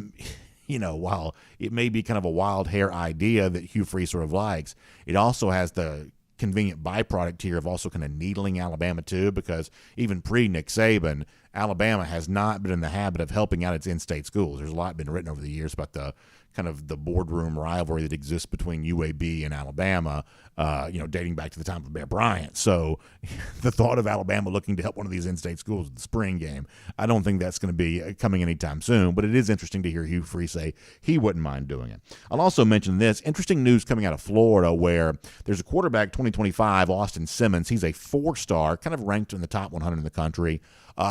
while it may be kind of a wild hair idea that Hugh Freeze sort of likes, it also has the convenient byproduct here of also kind of needling Alabama too, because even pre-Nick Saban, Alabama has not been in the habit of helping out its in-state schools. There's a lot been written over the years about the kind of the boardroom rivalry that exists between UAB and Alabama, dating back to the time of Bear Bryant. So the thought of Alabama looking to help one of these in-state schools with the spring game, I don't think that's going to be coming anytime soon, but it is interesting to hear Hugh Freeze say he wouldn't mind doing it. I'll also mention this. Interesting news coming out of Florida where there's a quarterback, 2025, Austin Simmons. He's a 4-star, kind of ranked in the top 100 in the country.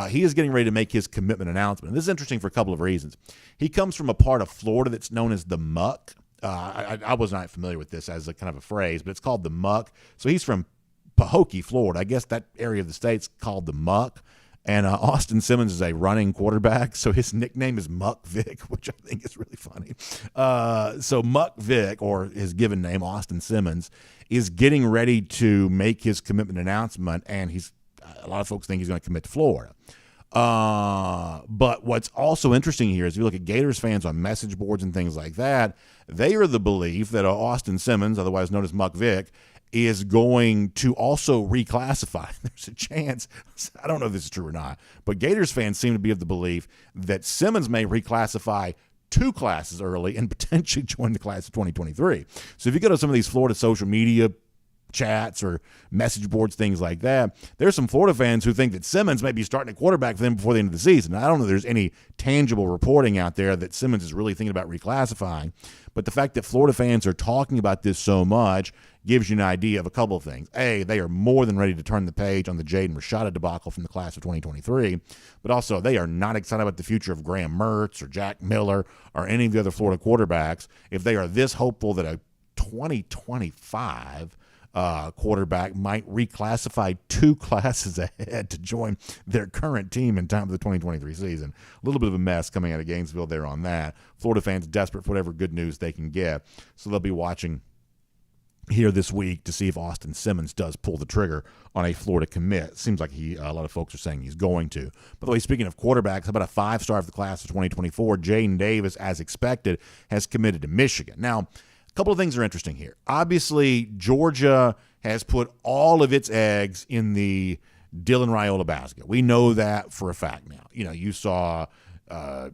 He is getting ready to make his commitment announcement. And this is interesting for a couple of reasons. He comes from a part of Florida that's known as the Muck. I was not familiar with this as a kind of a phrase, but it's called the Muck. So he's from Pahokee, Florida. I guess that area of the state's called the Muck. And Austin Simmons is a running quarterback, so his nickname is Muck Vic, which I think is really funny. So Muck Vic, or his given name, Austin Simmons, is getting ready to make his commitment announcement, and a lot of folks think he's going to commit to Florida. But what's also interesting here is if you look at Gators fans on message boards and things like that, they are the belief that Austin Simmons, otherwise known as Muck Vic, is going to also reclassify. There's a chance, I don't know if this is true or not, but Gators fans seem to be of the belief that Simmons may reclassify 2 classes early and potentially join the class of 2023. So if you go to some of these Florida social media chats or message boards, things like that, there's some Florida fans who think that Simmons may be starting a quarterback for them before the end of the season. I don't know if there's any tangible reporting out there that Simmons is really thinking about reclassifying, but the fact that Florida fans are talking about this so much gives you an idea of a couple of things. A, they are more than ready to turn the page on the Jaden Rashada debacle from the class of 2023, but also they are not excited about the future of Graham Mertz or Jack Miller or any of the other Florida quarterbacks if they are this hopeful that a 2025 quarterback might reclassify 2 classes ahead to join their current team in time for the 2023 season. A little bit of a mess coming out of Gainesville there on that. Florida fans desperate for whatever good news they can get. So they'll be watching here this week to see if Austin Simmons does pull the trigger on a Florida commit. Seems like a lot of folks are saying he's going to. By the way, speaking of quarterbacks, how about a 5-star of the class of 2024? Jaden Davis, as expected, has committed to Michigan. Now, a couple of things are interesting here. Obviously, Georgia has put all of its eggs in the Dylan Raiola basket. We know that for a fact now. You saw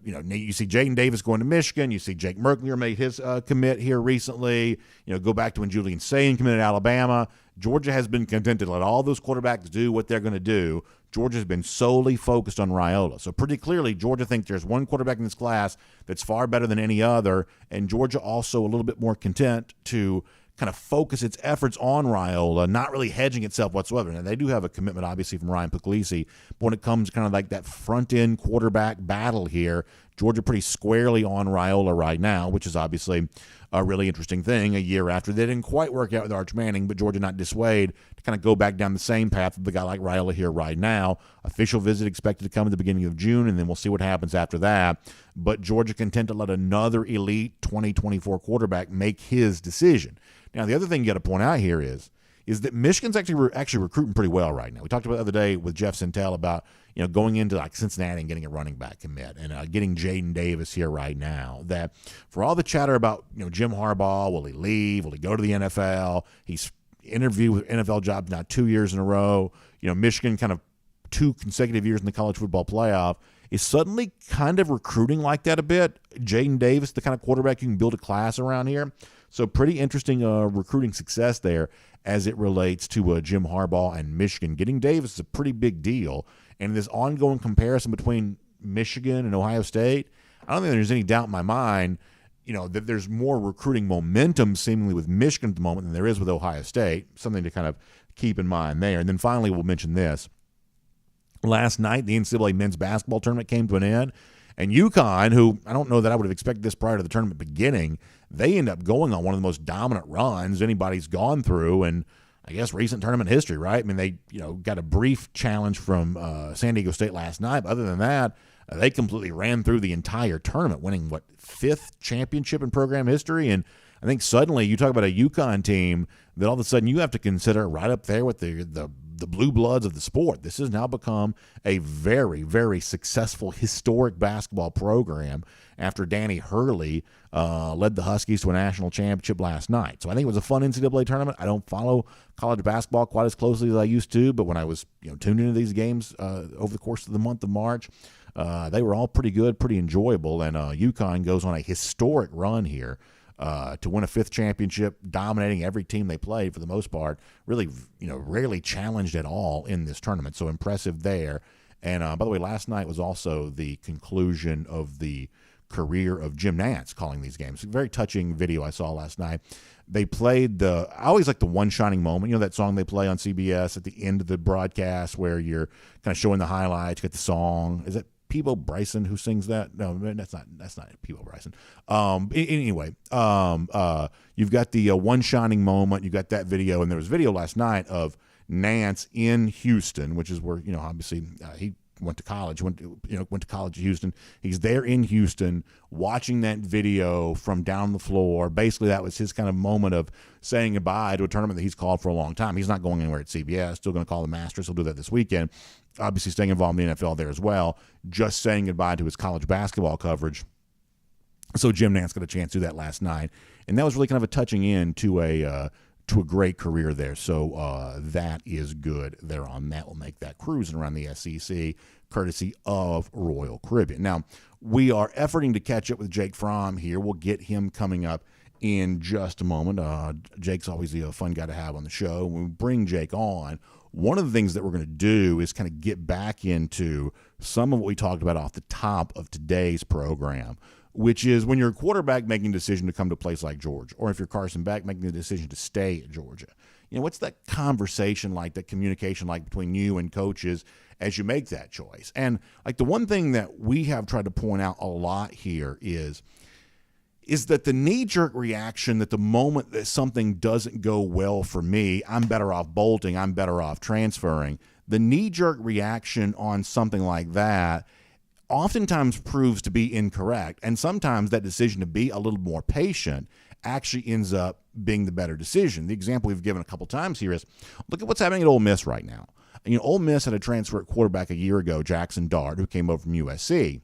you see Jaden Davis going to Michigan. You see Jake Merklier made his commit here recently. Go back to when Julian Sayin committed to Alabama. Georgia has been content to let all those quarterbacks do what they're going to do. Georgia has been solely focused on Raiola. So pretty clearly, Georgia thinks there's one quarterback in this class that's far better than any other, and Georgia also a little bit more content to kind of focus its efforts on Raiola, not really hedging itself whatsoever. Now, they do have a commitment, obviously, from Ryan Puglisi, but when it comes to kind of like that front-end quarterback battle here, Georgia pretty squarely on Raiola right now, which is obviously a really interesting thing a year after they didn't quite work out with Arch Manning, but Georgia not dissuade to kind of go back down the same path with a guy like Raiola here right now. Official visit expected to come at the beginning of June, and then we'll see what happens after that. But Georgia content to let another elite 2024 quarterback make his decision. Now, the other thing you got to point out here is that Michigan's actually recruiting pretty well right now. We talked about the other day with Jeff Sintel about going into like Cincinnati and getting a running back commit and getting Jaden Davis here right now. That for all the chatter about Jim Harbaugh, will he leave? Will he go to the NFL? He's interviewed with NFL jobs now 2 years in a row. Michigan kind of 2 consecutive years in the college football playoff is suddenly kind of recruiting like that a bit. Jaden Davis, the kind of quarterback you can build a class around here. So pretty interesting recruiting success there as it relates to Jim Harbaugh and Michigan. Getting Davis is a pretty big deal. And this ongoing comparison between Michigan and Ohio State, I don't think there's any doubt in my mind, that there's more recruiting momentum seemingly with Michigan at the moment than there is with Ohio State. Something to kind of keep in mind there. And then finally, we'll mention this. Last night, the NCAA men's basketball tournament came to an end. And UConn, who I don't know that I would have expected this prior to the tournament beginning, they end up going on one of the most dominant runs anybody's gone through in, I guess, recent tournament history, right? I mean, they got a brief challenge from San Diego State last night. But other than that, they completely ran through the entire tournament, winning, 5th championship in program history. And I think suddenly you talk about a UConn team that all of a sudden you have to consider right up there with the blue bloods of the sport. This has now become a very, very successful, historic basketball program after Danny Hurley led the Huskies to a national championship last night. So I think it was a fun NCAA tournament. I don't follow college basketball quite as closely as I used to, but when I was tuned into these games over the course of the month of March, they were all pretty good, pretty enjoyable, and UConn goes on a historic run here to win a 5th championship, dominating every team they played for the most part, really, rarely challenged at all in this tournament. So impressive there. And by the way, last night was also the conclusion of the career of Jim Nantz calling these games. A very touching video I saw last night. They played I always like the One Shining Moment, that song they play on CBS at the end of the broadcast where you're kind of showing the highlights, you get the song. Is it Peebo Bryson who sings that? No, that's not Peebo Bryson. Anyway, you've got the One Shining Moment. You've got that video, and there was video last night of Nantz in Houston, which is where obviously he went to college. Went to college in Houston. He's there in Houston, watching that video from down the floor. Basically, that was his kind of moment of saying goodbye to a tournament that he's called for a long time. He's not going anywhere at CBS. Still going to call the Masters. He'll do that this weekend. Obviously staying involved in the NFL there as well, just saying goodbye to his college basketball coverage. So Jim Nantz got a chance to do that last night, and that was really kind of a touching end to a great career there. So that is good there on that. Will make that cruising around the SEC, courtesy of Royal Caribbean. Now, we are efforting to catch up with Jake Fromm here. We'll get him coming up in just a moment. Jake's always a fun guy to have on the show. When we bring Jake on, one of the things that we're going to do is kind of get back into some of what we talked about off the top of today's program, which is when you're a quarterback making a decision to come to a place like Georgia, or if you're Carson Beck making a decision to stay at Georgia. What's that conversation like, that communication like between you and coaches as you make that choice? And like the one thing that we have tried to point out a lot here is is that the knee-jerk reaction that the moment that something doesn't go well for me, I'm better off bolting, I'm better off transferring. The knee-jerk reaction on something like that oftentimes proves to be incorrect, and sometimes that decision to be a little more patient actually ends up being the better decision. The example we've given a couple times here is, look at what's happening at Ole Miss right now. Ole Miss had a transfer at quarterback a year ago, Jackson Dart, who came over from USC.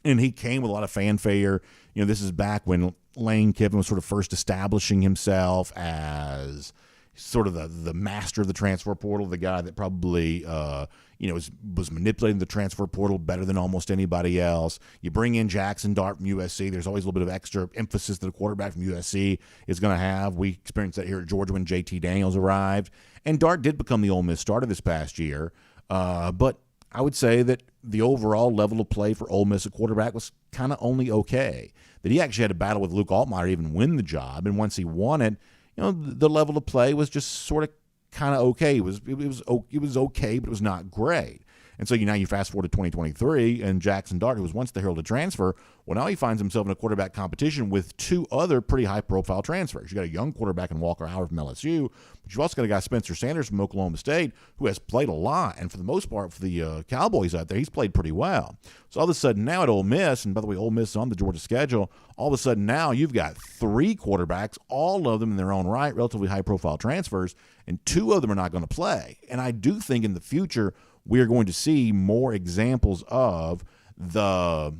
And he came with a lot of fanfare. This is back when Lane Kiffin was sort of first establishing himself as sort of the master of the transfer portal, the guy that probably was manipulating the transfer portal better than almost anybody else. You bring in Jackson Dart from USC. There's always a little bit of extra emphasis that a quarterback from USC is going to have. We experienced that here at Georgia when JT Daniels arrived. And Dart did become the Ole Miss starter this past year. But I would say that the overall level of play for Ole Miss at quarterback was kind of only okay. That he actually had a battle with Luke Altmaier to even win the job. And once he won it, the level of play was just sort of kind of okay. It was okay, but it was not great. And so now you fast forward to 2023, and Jackson Dart, who was once the herald of transfer, well, now he finds himself in a quarterback competition with two other pretty high-profile transfers. You got a young quarterback in Walker Howard from LSU, but you've also got a guy, Spencer Sanders from Oklahoma State, who has played a lot, and for the most part, for the Cowboys out there, he's played pretty well. So all of a sudden now at Ole Miss, and by the way, Ole Miss is on the Georgia schedule, all of a sudden now you've got three quarterbacks, all of them in their own right, relatively high-profile transfers, and two of them are not going to play. And I do think in the future we are going to see more examples of the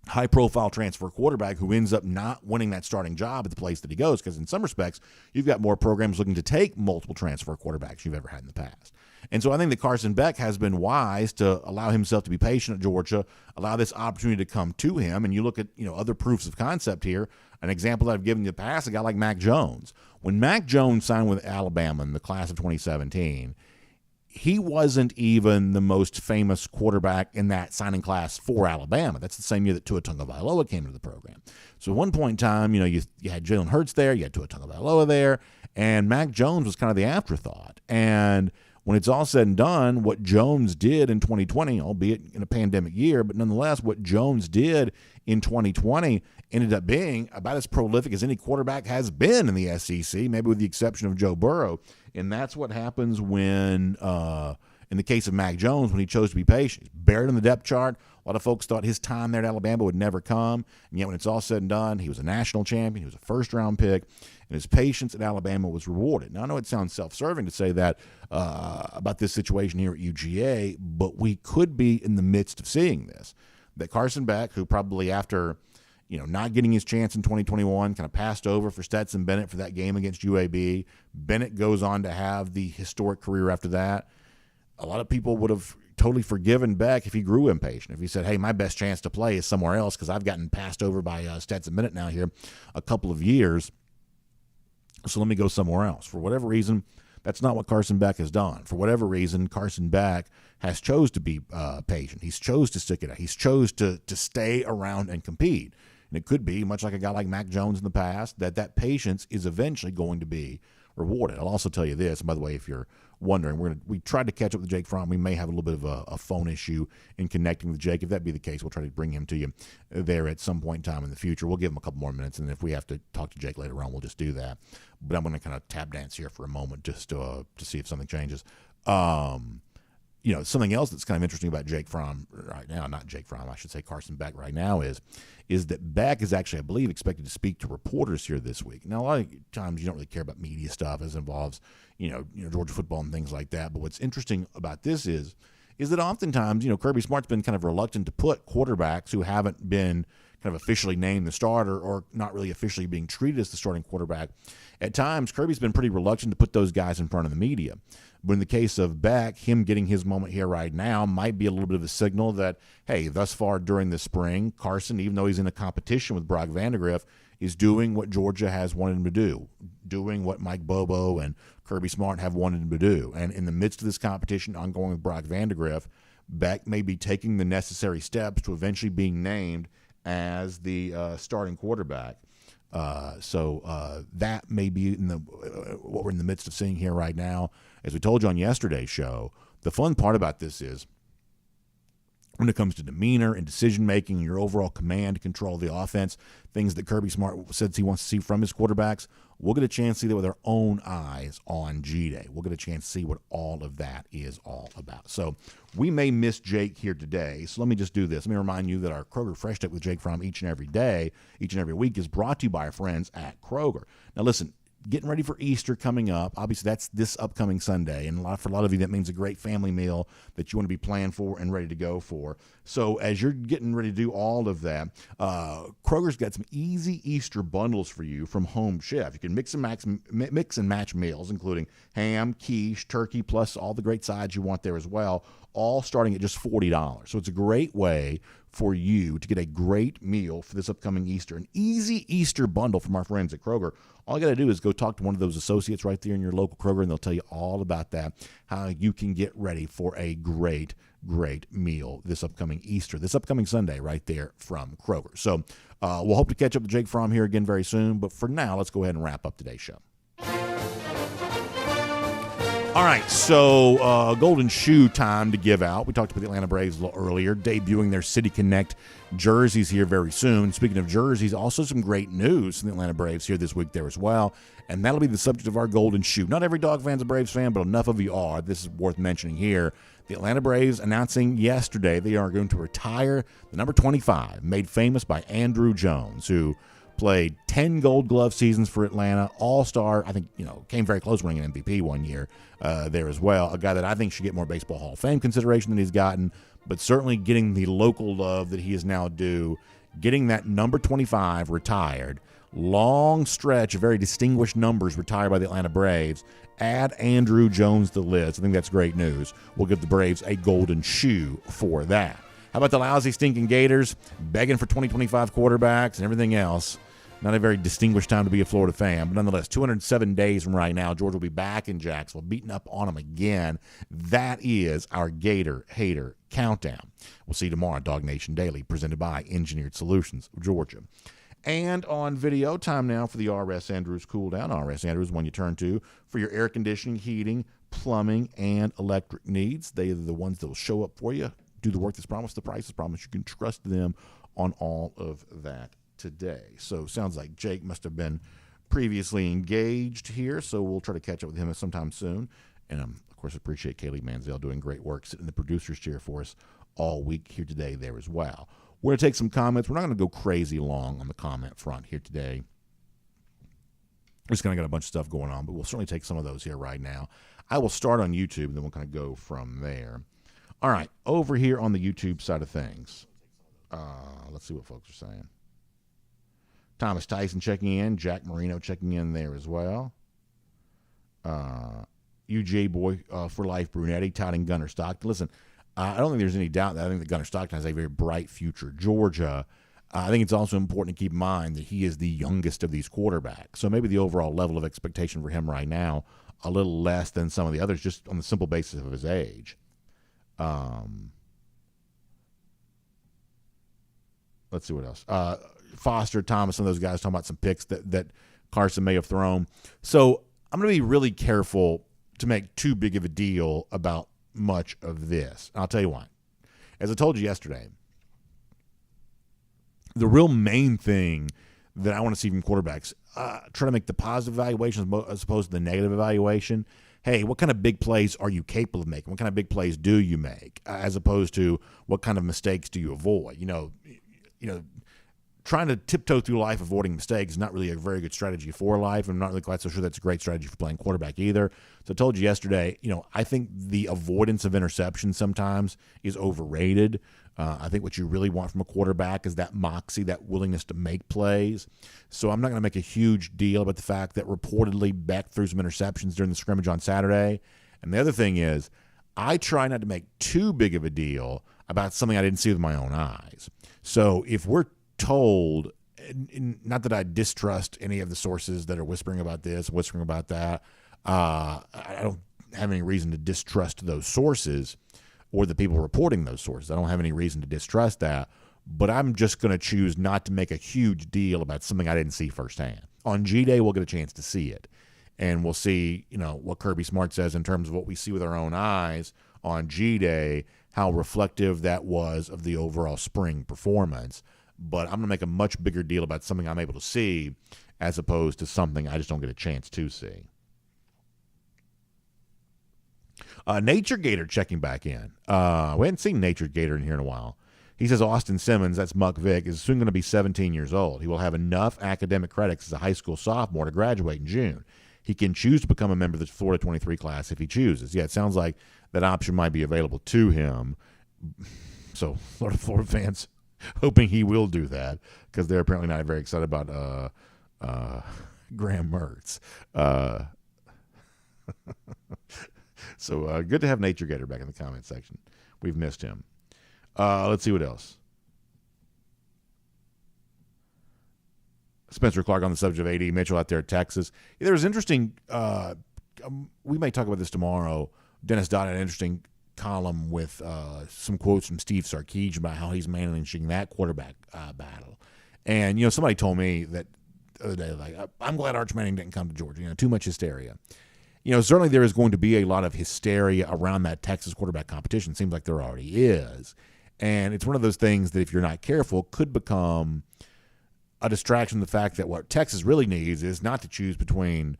high-profile transfer quarterback who ends up not winning that starting job at the place that he goes, because in some respects, you've got more programs looking to take multiple transfer quarterbacks you've ever had in the past. And so I think that Carson Beck has been wise to allow himself to be patient at Georgia, allow this opportunity to come to him. And you look at other proofs of concept here. An example that I've given you in the past, a guy like Mac Jones. When Mac Jones signed with Alabama in the class of 2017, he wasn't even the most famous quarterback in that signing class for Alabama. That's the same year that Tua Tagovailoa came into the program. So at one point in time, you had Jalen Hurts there, you had Tua Tagovailoa there, and Mac Jones was kind of the afterthought. And when it's all said and done, what Jones did in 2020, albeit in a pandemic year, but nonetheless, what Jones did in 2020 ended up being about as prolific as any quarterback has been in the SEC, maybe with the exception of Joe Burrow. And that's what happens when, in the case of Mac Jones, when he chose to be patient. He's buried in the depth chart. A lot of folks thought his time there at Alabama would never come. And yet when it's all said and done, he was a national champion. He was a first-round pick. And his patience at Alabama was rewarded. Now, I know it sounds self-serving to say that about this situation here at UGA, but we could be in the midst of seeing this. That Carson Beck, who probably after not getting his chance in 2021, kind of passed over for Stetson Bennett for that game against UAB. Bennett goes on to have the historic career after that. A lot of people would have totally forgiven Beck if he grew impatient. If he said, hey, my best chance to play is somewhere else because I've gotten passed over by Stetson Bennett now here a couple of years. So let me go somewhere else. For whatever reason, that's not what Carson Beck has done. For whatever reason, Carson Beck has chose to be patient. He's chose to stick it out. He's chose to stay around and compete. And it could be, much like a guy like Mac Jones in the past, that patience is eventually going to be rewarded. I'll also tell you this, and by the way, if you're wondering, we tried to catch up with Jake Fromm. We may have a little bit of a phone issue in connecting with Jake. If that be the case, we'll try to bring him to you there at some point in time in the future. We'll give him a couple more minutes, and if we have to talk to Jake later on, we'll just do that. But I'm going to kind of tap dance here for a moment just to see if something changes. Something else that's kind of interesting about Jake Fromm right now, not Jake Fromm, I should say Carson Beck right now is that Beck is actually, I believe, expected to speak to reporters here this week. Now, a lot of times you don't really care about media stuff as it involves, Georgia football and things like that. But what's interesting about this is that oftentimes, Kirby Smart's been kind of reluctant to put quarterbacks who haven't been kind of officially named the starter or not really officially being treated as the starting quarterback. At times, Kirby's been pretty reluctant to put those guys in front of the media. But in the case of Beck, him getting his moment here right now might be a little bit of a signal that, hey, thus far during the spring, Carson, even though he's in a competition with Brock Vandagriff, is doing what Georgia has wanted him to do, doing what Mike Bobo and Kirby Smart have wanted him to do. And in the midst of this competition ongoing with Brock Vandagriff, Beck may be taking the necessary steps to eventually being named as the starting quarterback. So that may be what we're in the midst of seeing here right now. As we told you on yesterday's show, the fun part about this is when it comes to demeanor and decision-making and your overall command control of the offense, things that Kirby Smart says he wants to see from his quarterbacks, we'll get a chance to see that with our own eyes on G-Day. We'll get a chance to see what all of that is all about. So we may miss Jake here today, so let me just do this. Let me remind you that our Kroger Fresh Take with Jake Fromm each and every day, each and every week, is brought to you by our friends at Kroger. Now listen, getting ready for Easter coming up. Obviously, that's this upcoming Sunday, and for a lot of you, that means a great family meal that you want to be planned for and ready to go for. So as you're getting ready to do all of that, Kroger's got some easy Easter bundles for you from Home Chef. You can mix and match meals, including ham, quiche, turkey, plus all the great sides you want there as well, all starting at just $40. So it's a great way for you to get a great meal for this upcoming Easter. An easy Easter bundle from our friends at Kroger. All you got to do is go talk to one of those associates right there in your local Kroger, and they'll tell you all about that, how you can get ready for a great meal this upcoming Easter, this upcoming Sunday right there from Kroger. So we'll hope to catch up with Jake Fromm here again very soon. But for now, let's go ahead and wrap up today's show. All right, so golden shoe time to give out. We talked about the Atlanta Braves a little earlier, debuting their City Connect jerseys here very soon. Speaking of jerseys, also some great news from the Atlanta Braves here this week there as well, and that'll be the subject of our golden shoe. Not every dog fan's a Braves fan, but enough of you are. This is worth mentioning here. The Atlanta Braves announcing yesterday they are going to retire the number 25, made famous by Andrew Jones, who played 10 Gold Glove seasons for Atlanta, All-Star. I think, came very close to winning an MVP one year there as well. A guy that I think should get more Baseball Hall of Fame consideration than he's gotten, but certainly getting the local love that he is now due, getting that number 25 retired. Long stretch of very distinguished numbers retired by the Atlanta Braves. Add Andrew Jones to the list. I think that's great news. We'll give the Braves a golden shoe for that. How about the lousy, stinking Gators begging for 2025 quarterbacks and everything else? Not a very distinguished time to be a Florida fan, but nonetheless, 207 days from right now, Georgia will be back in Jacksonville, beating up on them again. That is our Gator Hater Countdown. We'll see you tomorrow on DawgNation Daily, presented by Engineered Solutions of Georgia. And on video, time now for the R.S. Andrews Cool Down. R.S. Andrews, one you turn to for your air conditioning, heating, plumbing, and electric needs. They are the ones that will show up for you, do the work that's promised, the price is promised. You can trust them on all of that today. So sounds like Jake must have been previously engaged here, so we'll try to catch up with him sometime soon. And of course, appreciate Kaylee Manziel doing great work sitting in the producer's chair for us all week here today there as well. We're going to take some comments. We're not going to go crazy long on the comment front here today. We're just kind of got a bunch of stuff going on, but we'll certainly take some of those here right now. I will start on YouTube, and then we'll kind of go from there. All right, over here on the YouTube side of things, let's see what folks are saying. Thomas Tyson checking in. Jack Marino checking in there as well. UGA boy for life, Brunetti, touting Gunnar Stockton. Listen, I don't think there's any doubt that I think that Gunnar Stockton has a very bright future. Georgia, I think it's also important to keep in mind that he is the youngest of these quarterbacks. So maybe the overall level of expectation for him right now, a little less than some of the others, just on the simple basis of his age. Let's see what else. Foster, Thomas, some of those guys talking about some picks that Carson may have thrown. So I'm going to be really careful to make too big of a deal about much of this. And I'll tell you why. As I told you yesterday, the real main thing that I want to see from quarterbacks, try to make the positive evaluation as opposed to the negative evaluation. Hey, what kind of big plays are you capable of making? What kind of big plays do you make? As opposed to what kind of mistakes do you avoid? Trying to tiptoe through life avoiding mistakes is not really a very good strategy for life. I'm not really quite so sure that's a great strategy for playing quarterback either. So I told you yesterday, I think the avoidance of interceptions sometimes is overrated. I think what you really want from a quarterback is that moxie, that willingness to make plays. So I'm not going to make a huge deal about the fact that reportedly Beck threw some interceptions during the scrimmage on Saturday. And the other thing is, I try not to make too big of a deal about something I didn't see with my own eyes. So if we're told, not that I distrust any of the sources that are whispering about this, whispering about that, I don't have any reason to distrust those sources or the people reporting those sources. I don't have any reason to distrust that, but I'm just going to choose not to make a huge deal about something I didn't see firsthand. On G-Day, we'll get a chance to see it, and we'll see, what Kirby Smart says in terms of what we see with our own eyes on G-Day how reflective that was of the overall spring performance. But I'm going to make a much bigger deal about something I'm able to see as opposed to something I just don't get a chance to see. Nature Gator checking back in. We hadn't seen Nature Gator in here in a while. He says Austin Simmons, that's Muck Vick, is soon going to be 17 years old. He will have enough academic credits as a high school sophomore to graduate in June. He can choose to become a member of the Florida 23 class if he chooses. Yeah, it sounds like that option might be available to him. So, Florida fans hoping he will do that because they're apparently not very excited about Graham Mertz. So good to have Nature Gator back in the comment section. We've missed him. Let's see what else. Spencer Clark on the subject of A.D. Mitchell out there at Texas. Yeah, there was interesting, we may talk about this tomorrow. Dennis Dodd had an interesting column with some quotes from Steve Sarkisian about how he's managing that quarterback battle. And, somebody told me that the other day, like, I'm glad Arch Manning didn't come to Georgia. Too much hysteria. Certainly there is going to be a lot of hysteria around that Texas quarterback competition. Seems like there already is. And it's one of those things that if you're not careful could become a distraction from the fact that what Texas really needs is not to choose between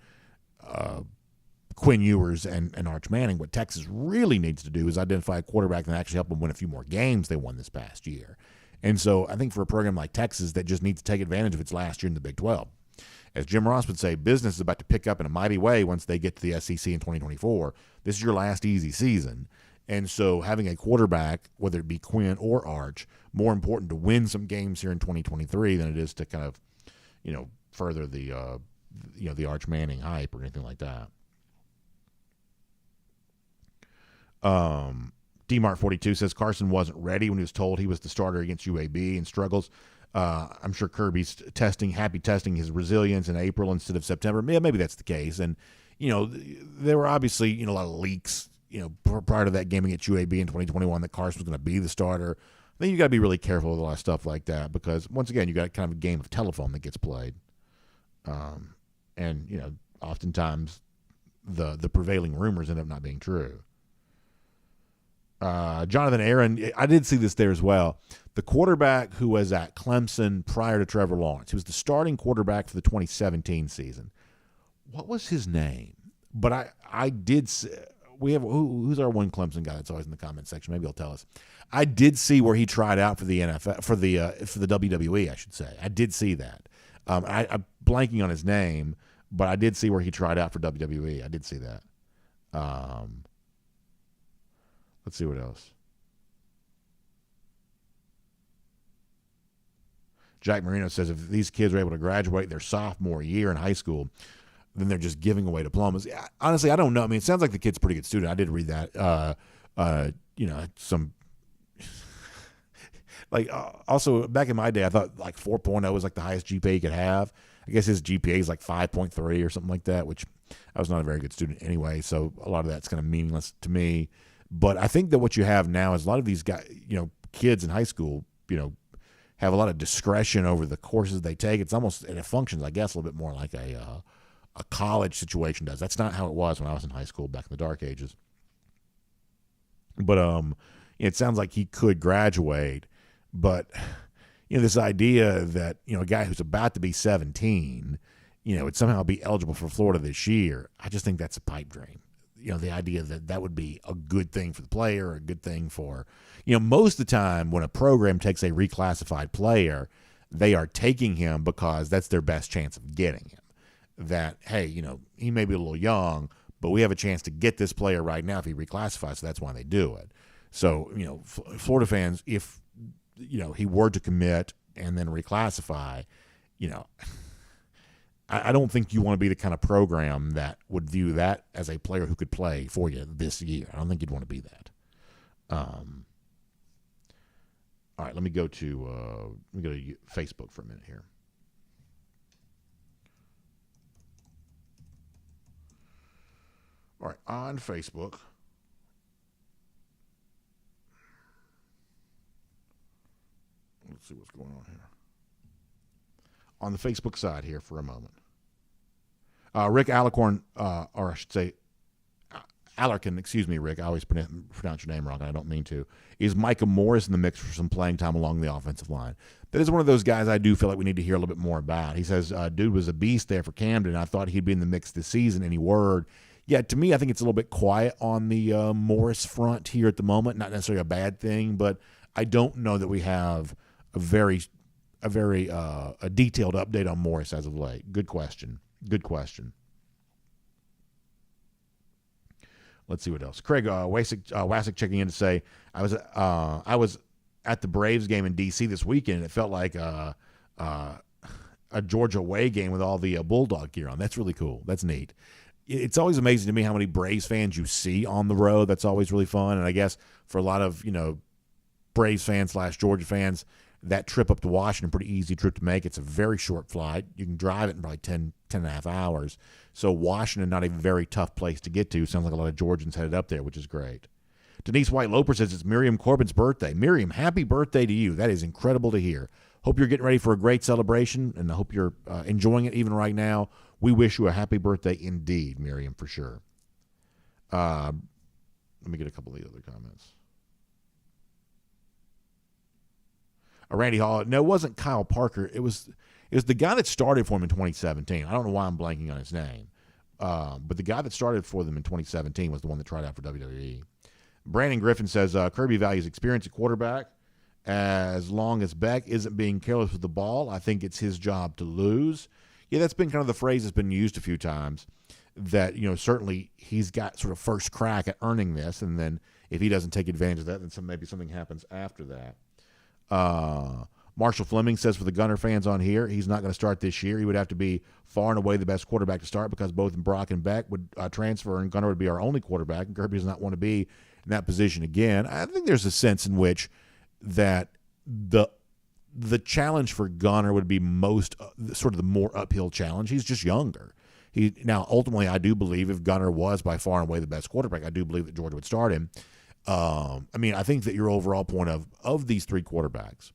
Quinn Ewers and Arch Manning. What Texas really needs to do is identify a quarterback that actually help them win a few more games they won this past year. And so I think for a program like Texas that just needs to take advantage of its last year in the Big 12, as Jim Ross would say, business is about to pick up in a mighty way once they get to the SEC in 2024. This is your last easy season. And so having a quarterback, whether it be Quinn or Arch, more important to win some games here in 2023 than it is to kind of, further the, the Arch Manning hype or anything like that. DMart42 says Carson wasn't ready when he was told he was the starter against UAB and struggles. I'm sure Kirby's happy testing his resilience in April instead of September. Yeah, maybe that's the case. And, there were obviously, a lot of leaks, prior to that game against UAB in 2021 that Carson was going to be the starter. I think you got to be really careful with a lot of stuff like that because, once again, you got kind of a game of telephone that gets played. And, oftentimes the prevailing rumors end up not being true. Jonathan Aaron, I did see this there as well. The quarterback who was at Clemson prior to Trevor Lawrence, he was the starting quarterback for the 2017 season. What was his name? But I did see, we have who's our one Clemson guy that's always in the comment section? Maybe he'll tell us. I did see where he tried out for the NFL for the WWE, I should say. I did see that. I'm blanking on his name, but I did see where he tried out for WWE. I did see that. Let's see what else. Jack Marino says if these kids are able to graduate their sophomore year in high school, then they're just giving away diplomas. Honestly, I don't know. I mean, it sounds like the kid's a pretty good student. I did read that. Some also back in my day, I thought like 4.0 was like the highest GPA you could have. I guess his GPA is like 5.3 or something like that, which I was not a very good student anyway. So a lot of that's kind of meaningless to me. But I think that what you have now is a lot of these guys, kids in high school, have a lot of discretion over the courses they take. It's almost, and it functions, I guess, a little bit more like a college situation does. That's not how it was when I was in high school back in the dark ages. But it sounds like he could graduate. But, this idea that, a guy who's about to be 17, would somehow be eligible for Florida this year, I just think that's a pipe dream. The idea that would be a good thing for the player, a good thing for, most of the time when a program takes a reclassified player, they are taking him because that's their best chance of getting him. That, hey, he may be a little young, but we have a chance to get this player right now if he reclassifies, so that's why they do it. So, Florida fans, if, he were to commit and then reclassify, I don't think you want to be the kind of program that would view that as a player who could play for you this year. I don't think you'd want to be that. All right, let me go to Facebook for a minute here. All right, on Facebook. Let's see what's going on here. On the Facebook side here for a moment. Rick Alicorn, or I should say Alarcon, excuse me, Rick. I always pronounce your name wrong, and I don't mean to. Is Micah Morris in the mix for some playing time along the offensive line? That is one of those guys I do feel like we need to hear a little bit more about. He says, dude was a beast there for Camden. I thought he'd be in the mix this season. Any word? Yeah, to me, I think it's a little bit quiet on the Morris front here at the moment. Not necessarily a bad thing, but I don't know that we have a very detailed update on Morris as of late. Good question. Let's see what else. Craig Wasick checking in to say, I was at the Braves game in D.C. this weekend, and it felt like a Georgia away game with all the Bulldog gear on. That's really cool. That's neat. It's always amazing to me how many Braves fans you see on the road. That's always really fun. And I guess for a lot of, Braves fans / Georgia fans, that trip up to Washington, pretty easy trip to make. It's a very short flight. You can drive it in probably 10 and a half hours. So Washington, not a very tough place to get to. Sounds like a lot of Georgians headed up there, which is great. Denise White-Loper says it's Miriam Corbin's birthday. Miriam, happy birthday to you. That is incredible to hear. Hope you're getting ready for a great celebration, and I hope you're enjoying it even right now. We wish you a happy birthday indeed, Miriam, for sure. Let me get a couple of the other comments. Randy Hall. No, it wasn't Kyle Parker. It was the guy that started for him in 2017. I don't know why I'm blanking on his name. But the guy that started for them in 2017 was the one that tried out for WWE. Brandon Griffin says, Kirby values experience at quarterback. As long as Beck isn't being careless with the ball, I think it's his job to lose. Yeah, that's been kind of the phrase that's been used a few times, that, certainly he's got sort of first crack at earning this, and then if he doesn't take advantage of that, then maybe something happens after that. Marshall Fleming says, for the Gunner fans on here, he's not going to start this year. He would have to be far and away the best quarterback to start, because both Brock and Beck would transfer, and Gunner would be our only quarterback, and Kirby does not want to be in that position again. I think there's a sense in which that the challenge for Gunner would be most sort of the more uphill challenge. He's just younger. Now, ultimately, I do believe if Gunner was by far and away the best quarterback, I do believe that Georgia would start him. I think that your overall point of these three quarterbacks,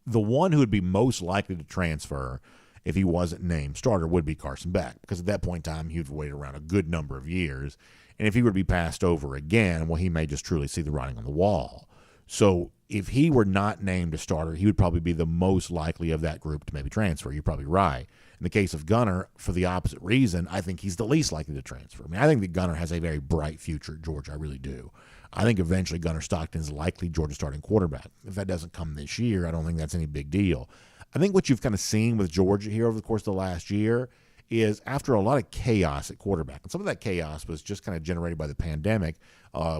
the one who would be most likely to transfer if he wasn't named starter would be Carson Beck, because at that point in time, he would wait around a good number of years. And if he were to be passed over again, well, he may just truly see the writing on the wall. So if he were not named a starter, he would probably be the most likely of that group to maybe transfer. You're probably right. In the case of Gunner, for the opposite reason, I think he's the least likely to transfer. I think that Gunner has a very bright future at Georgia. I really do. I think eventually Gunner Stockton is likely Georgia's starting quarterback. If that doesn't come this year, I don't think that's any big deal. I think what you've kind of seen with Georgia here over the course of the last year is after a lot of chaos at quarterback, and some of that chaos was just kind of generated by the pandemic,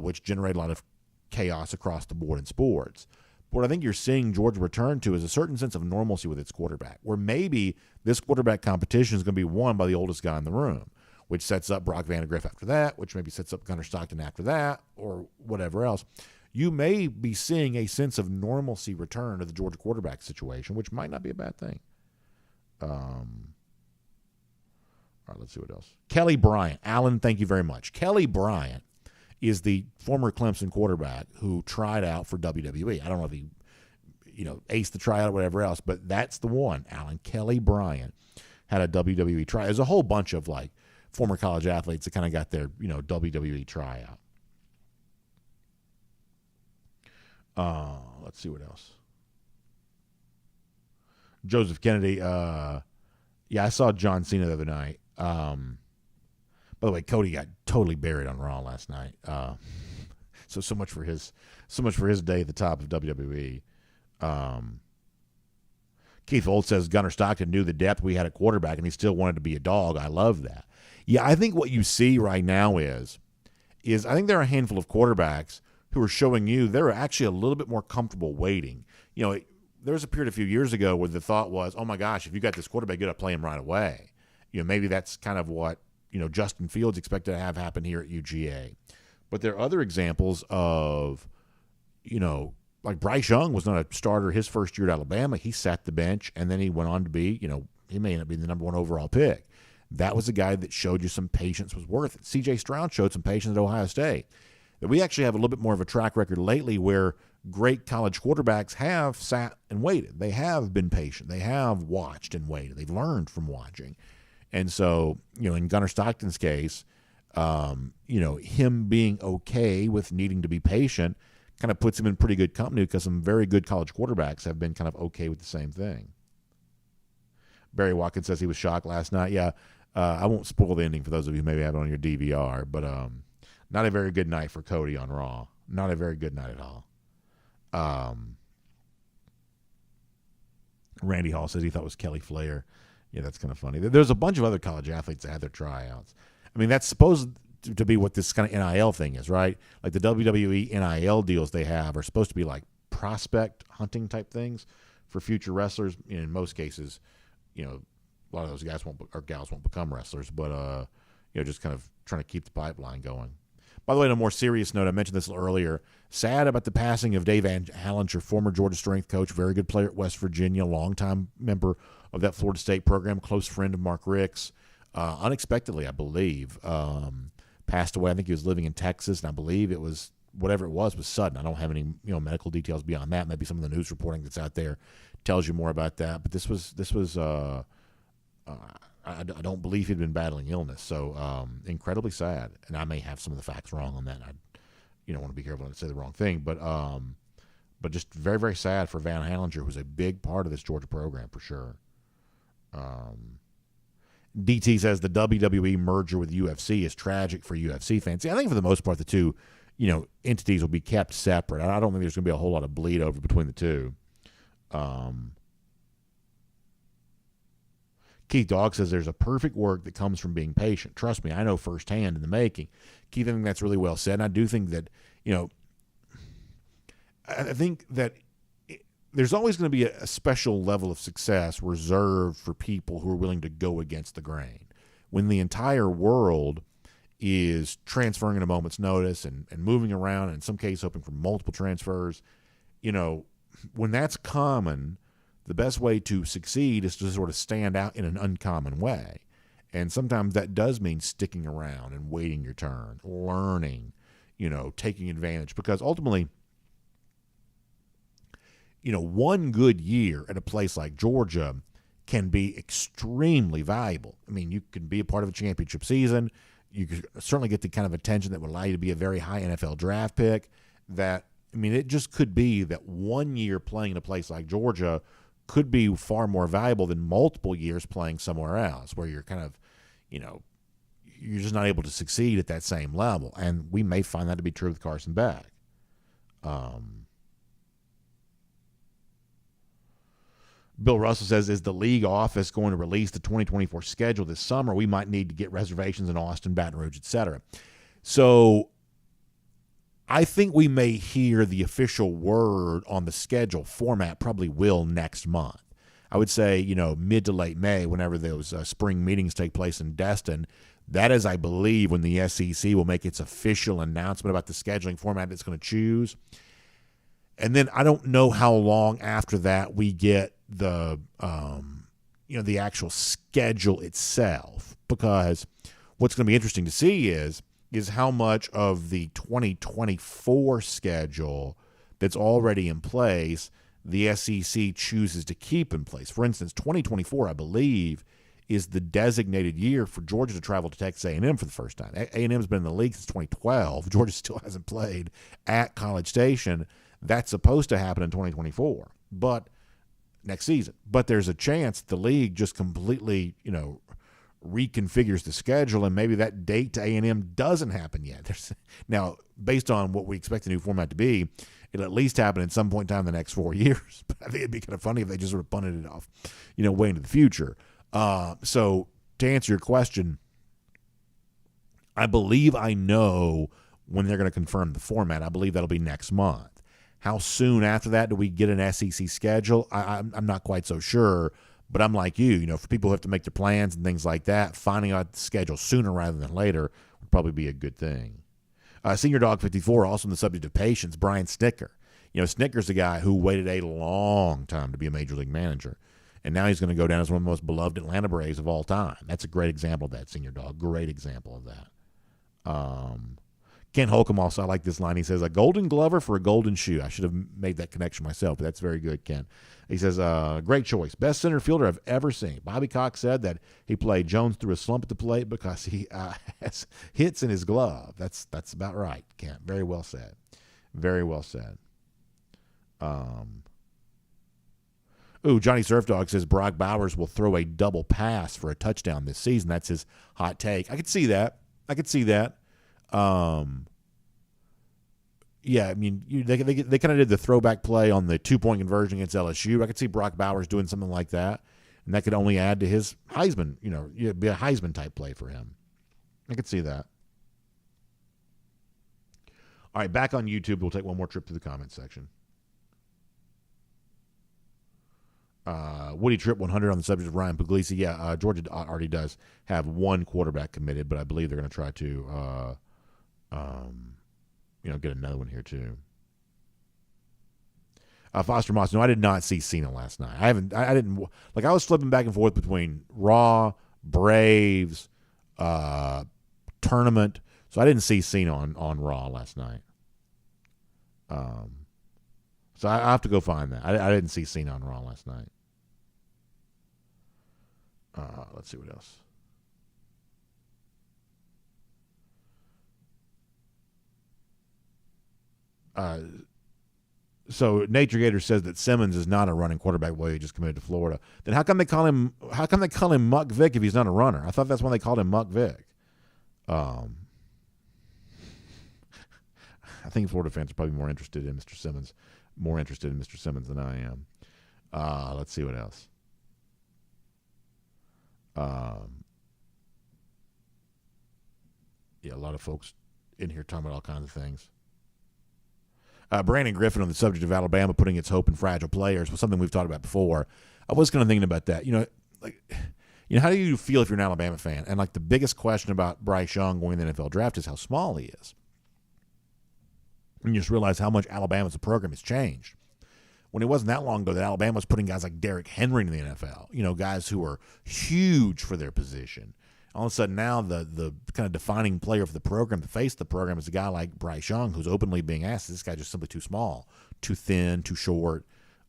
which generated a lot of chaos across the board in sports. What I think you're seeing Georgia return to is a certain sense of normalcy with its quarterback, where maybe this quarterback competition is going to be won by the oldest guy in the room, which sets up Brock Vandagriff after that, which maybe sets up Gunner Stockton after that, or whatever else. You may be seeing a sense of normalcy return to the Georgia quarterback situation, which might not be a bad thing. All right, let's see what else. Kelly Bryant. Alan, thank you very much. Kelly Bryant is the former Clemson quarterback who tried out for WWE. I don't know if he, aced the tryout or whatever else, but that's the one, Alan. Kelly Bryant had a WWE tryout. There's a whole bunch of, former college athletes that kind of got their, WWE tryout. Let's see what else. Joseph Kennedy. Yeah, I saw John Cena the other night. By the way, Cody got totally buried on Raw last night. So much for his day at the top of WWE. Keith Old says Gunner Stockton knew the depth we had at quarterback, and he still wanted to be a dog. I love that. Yeah, I think what you see right now is I think there are a handful of quarterbacks who are showing you they're actually a little bit more comfortable waiting. There was a period a few years ago where the thought was, oh my gosh, if you got this quarterback, you got to play him right away. Maybe that's kind of what Justin Fields expected to have happen here at UGA. But there are other examples of, like Bryce Young was not a starter his first year at Alabama. He sat the bench, and then he went on to be, he may end up being the number one overall pick. That was a guy that showed you some patience was worth it. C.J. Stroud showed some patience at Ohio State. But we actually have a little bit more of a track record lately where great college quarterbacks have sat and waited. They have been patient. They have watched and waited. They've learned from watching. And so, in Gunner Stockton's case, him being okay with needing to be patient kind of puts him in pretty good company because some very good college quarterbacks have been kind of okay with the same thing. Barry Watkins says he was shocked last night. Yeah, I won't spoil the ending for those of you who maybe have it on your DVR, but not a very good night for Cody on Raw. Not a very good night at all. Randy Hall says he thought it was Kelly Flair. Yeah, that's kind of funny. There's a bunch of other college athletes that had their tryouts. I mean, that's supposed to be what this kind of NIL thing is, right? Like the WWE NIL deals they have are supposed to be like prospect hunting type things for future wrestlers. In most cases, a lot of those guys gals won't become wrestlers, but just kind of trying to keep the pipeline going. By the way, on a more serious note, I mentioned this earlier. Sad about the passing of Dave Hallinger, former Georgia strength coach, very good player at West Virginia, longtime member of that Florida State program, close friend of Mark Rick's. Unexpectedly, I believe, passed away. I think he was living in Texas, and I believe it was whatever it was sudden. I don't have any medical details beyond that. Maybe some of the news reporting that's out there tells you more about that. But this was I don't believe he'd been battling illness, so incredibly sad. And I may have some of the facts wrong on that. I want to be careful not to say the wrong thing, but just very, very sad for Van Hallinger, who was a big part of this Georgia program for sure. DT says the WWE merger with UFC is tragic for UFC fans. I think for the most part, the two, entities will be kept separate. I don't think there's going to be a whole lot of bleed over between the two. Keith Dogg says there's a perfect work that comes from being patient. Trust me, I know firsthand in the making. Keith, I think that's really well said. And I do think that, I think that there's always going to be a special level of success reserved for people who are willing to go against the grain. When the entire world is transferring at a moment's notice and moving around, and in some cases hoping for multiple transfers, when that's common, the best way to succeed is to sort of stand out in an uncommon way. And sometimes that does mean sticking around and waiting your turn, learning, taking advantage. Because ultimately, one good year at a place like Georgia can be extremely valuable. I mean, you can be a part of a championship season. You could certainly get the kind of attention that would allow you to be a very high NFL draft pick. It just could be that 1 year playing in a place like Georgia could be far more valuable than multiple years playing somewhere else where you're kind of, you're just not able to succeed at that same level. And we may find that to be true with Carson Beck. Bill Russell says, is the league office going to release the 2024 schedule this summer? We might need to get reservations in Austin, Baton Rouge, etc. So I think we may hear the official word on the schedule format probably will next month. I would say, mid to late May, whenever those spring meetings take place in Destin. That is, I believe, when the SEC will make its official announcement about the scheduling format it's going to choose. And then I don't know how long after that we get the actual schedule itself, because what's going to be interesting to see is how much of the 2024 schedule that's already in place the SEC chooses to keep in place. For instance, 2024, I believe, is the designated year for Georgia to travel to Texas A&M for the first time. A&M's been in the league since 2012. Georgia still hasn't played at College Station. That's supposed to happen in 2024, but next season. But there's a chance the league just completely, reconfigures the schedule, and maybe that date to A&M doesn't happen yet. Now, based on what we expect the new format to be, it'll at least happen at some point in time in the next 4 years. But I think it'd be kind of funny if they just sort of punted it off, way into the future. So to answer your question, I believe I know when they're going to confirm the format. I believe that'll be next month. How soon after that do we get an SEC schedule? I'm not quite so sure. But I'm like you, for people who have to make their plans and things like that, finding out the schedule sooner rather than later would probably be a good thing. Senior Dog 54, also on the subject of patience, Brian Snicker. Snicker's the guy who waited a long time to be a major league manager. And now he's going to go down as one of the most beloved Atlanta Braves of all time. That's a great example of that, Senior Dog. Great example of that. Ken Holcomb also, I like this line. He says, a golden glover for a golden shoe. I should have made that connection myself, but that's very good, Ken. He says, great choice. Best center fielder I've ever seen. Bobby Cox said that he played Jones through a slump at the plate because he has hits in his glove. That's about right, Ken. Very well said. Very well said. Johnny Surf Dog says Brock Bowers will throw a double pass for a touchdown this season. That's his hot take. I could see that. Yeah, I mean, they kind of did the throwback play on the 2-point conversion against LSU. I could see Brock Bowers doing something like that, and that could only add to his Heisman, be a Heisman-type play for him. I could see that. All right, back on YouTube. We'll take one more trip to the comments section. Woody Tripp 100 on the subject of Ryan Puglisi. Yeah, Georgia already does have one quarterback committed, but I believe they're going to try to, get another one here too. Foster Moss. No, I did not see Cena last night. I was flipping back and forth between Raw, Braves, tournament. So I didn't see Cena on Raw last night. So I have to go find that. I didn't see Cena on Raw last night. Let's see what else. So Nature Gator says that Simmons is not a running quarterback. Well, he just committed to Florida. Then how come they call him Muck Vick if he's not a runner? I thought that's why they called him Muck Vick. I think Florida fans are probably more interested in Mr. Simmons than I am. Let's see what else. A lot of folks in here talking about all kinds of things. Brandon Griffin on the subject of Alabama putting its hope in fragile players was something we've talked about before. I was kind of thinking about that. How do you feel if you're an Alabama fan? And the biggest question about Bryce Young going to the NFL draft is how small he is. And you just realize how much Alabama's program has changed. When it wasn't that long ago that Alabama was putting guys like Derrick Henry in the NFL, guys who are huge for their position. All of a sudden now the kind of defining player for the program, the face of the program, is a guy like Bryce Young, who's openly being asked, this guy's just simply too small, too thin, too short.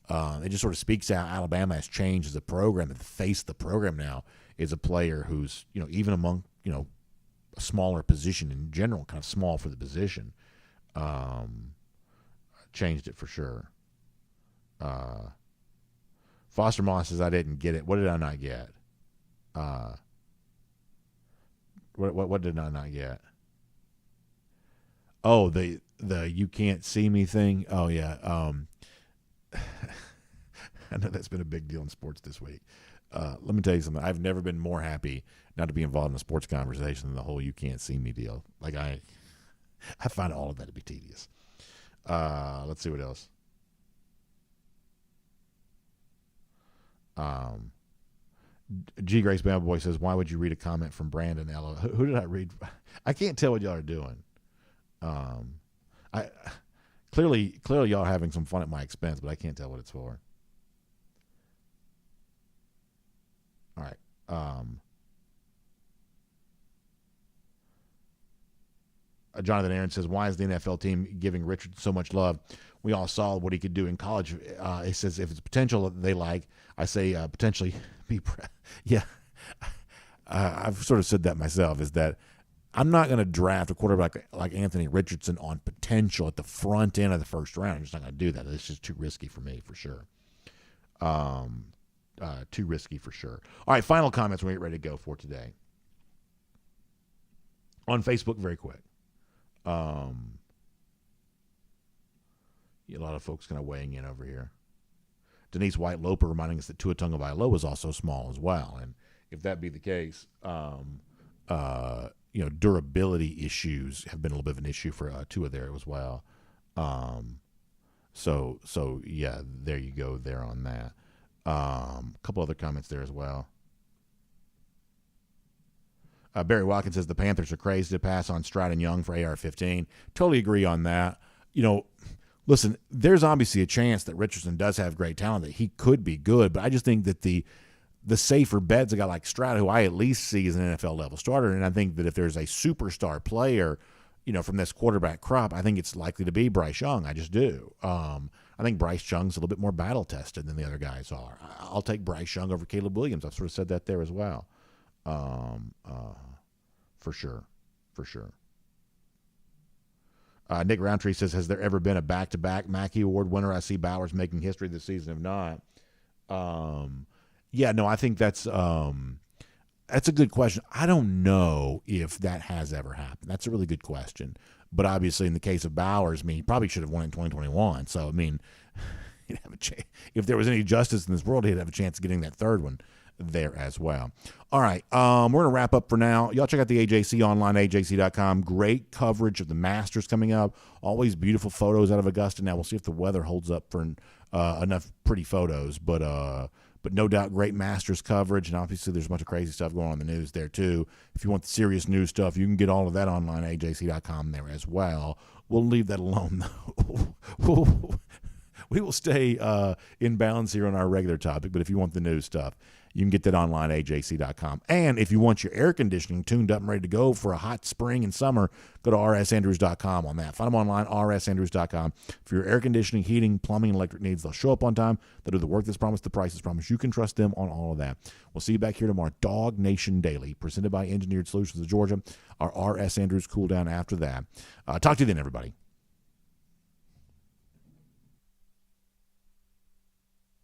It just sort of speaks out Alabama has changed as a program. The face of the program now is a player who's, even among, a smaller position in general, kind of small for the position. Changed it for sure. Foster Moss says, I didn't get it. What did I not get? What did I not get? Oh, the you can't see me thing. Oh yeah. I know that's been a big deal in sports this week. Let me tell you something. I've never been more happy not to be involved in a sports conversation than the whole you can't see me deal. I find all of that to be tedious. Let's see what else. G. Grace Bama Boy says, why would you read a comment from Brandon Ella? Who did I read? I can't tell what y'all are doing. I clearly y'all are having some fun at my expense, but I can't tell what it's for. All right. Jonathan Aaron says, why is the NFL team giving Richard so much love? We all saw what he could do in college. He says, if it's potential that they like, I say potentially be yeah. I've sort of said that myself, is that I'm not going to draft a quarterback like Anthony Richardson on potential at the front end of the first round. I'm just not going to do that. It's just too risky for me, for sure. Too risky for sure. All right, final comments when we get ready to go for today. On Facebook, very quick. A lot of folks kind of weighing in over here. Denise White Loper reminding us that Tua Tagovailoa is also small as well, and if that be the case, durability issues have been a little bit of an issue for Tua there as well. So yeah, there you go there on that. A couple other comments there as well. Barry Watkins says the Panthers are crazy to pass on Stroud and Young for AR-15. Totally agree on that. Listen, there's obviously a chance that Richardson does have great talent, that he could be good, but I just think that the safer bet's a guy like Stroud, who I at least see as an NFL level starter, and I think that if there's a superstar player, from this quarterback crop, I think it's likely to be Bryce Young. I just do. I think Bryce Young's a little bit more battle tested than the other guys are. I'll take Bryce Young over Caleb Williams. I've sort of said that there as well. For sure. Nick Roundtree says, has there ever been a back-to-back Mackey Award winner? I see Bowers making history this season. If not, I think that's a good question. I don't know if that has ever happened. That's a really good question. But obviously, in the case of Bowers, he probably should have won in 2021. So, he'd have a chance. If there was any justice in this world, he'd have a chance of getting that third one there as well. All right, we're going to wrap up for now. Y'all check out the AJC online, ajc.com. Great coverage of the Masters coming up. Always beautiful photos out of Augusta. Now, we'll see if the weather holds up for enough pretty photos. But no doubt, great Masters coverage, and obviously there's a bunch of crazy stuff going on in the news there too. If you want the serious news stuff, you can get all of that online, ajc.com there as well. We'll leave that alone, though. We will stay in balance here on our regular topic, but if you want the news stuff, you can get that online, ajc.com. And if you want your air conditioning tuned up and ready to go for a hot spring and summer, go to rsandrews.com on that. Find them online, rsandrews.com. For your air conditioning, heating, plumbing, and electric needs, they'll show up on time. They'll do the work that's promised, the price is promised. You can trust them on all of that. We'll see you back here tomorrow. DawgNation Daily, presented by Engineered Solutions of Georgia. Our RS Andrews cool down after that. Talk to you then, everybody.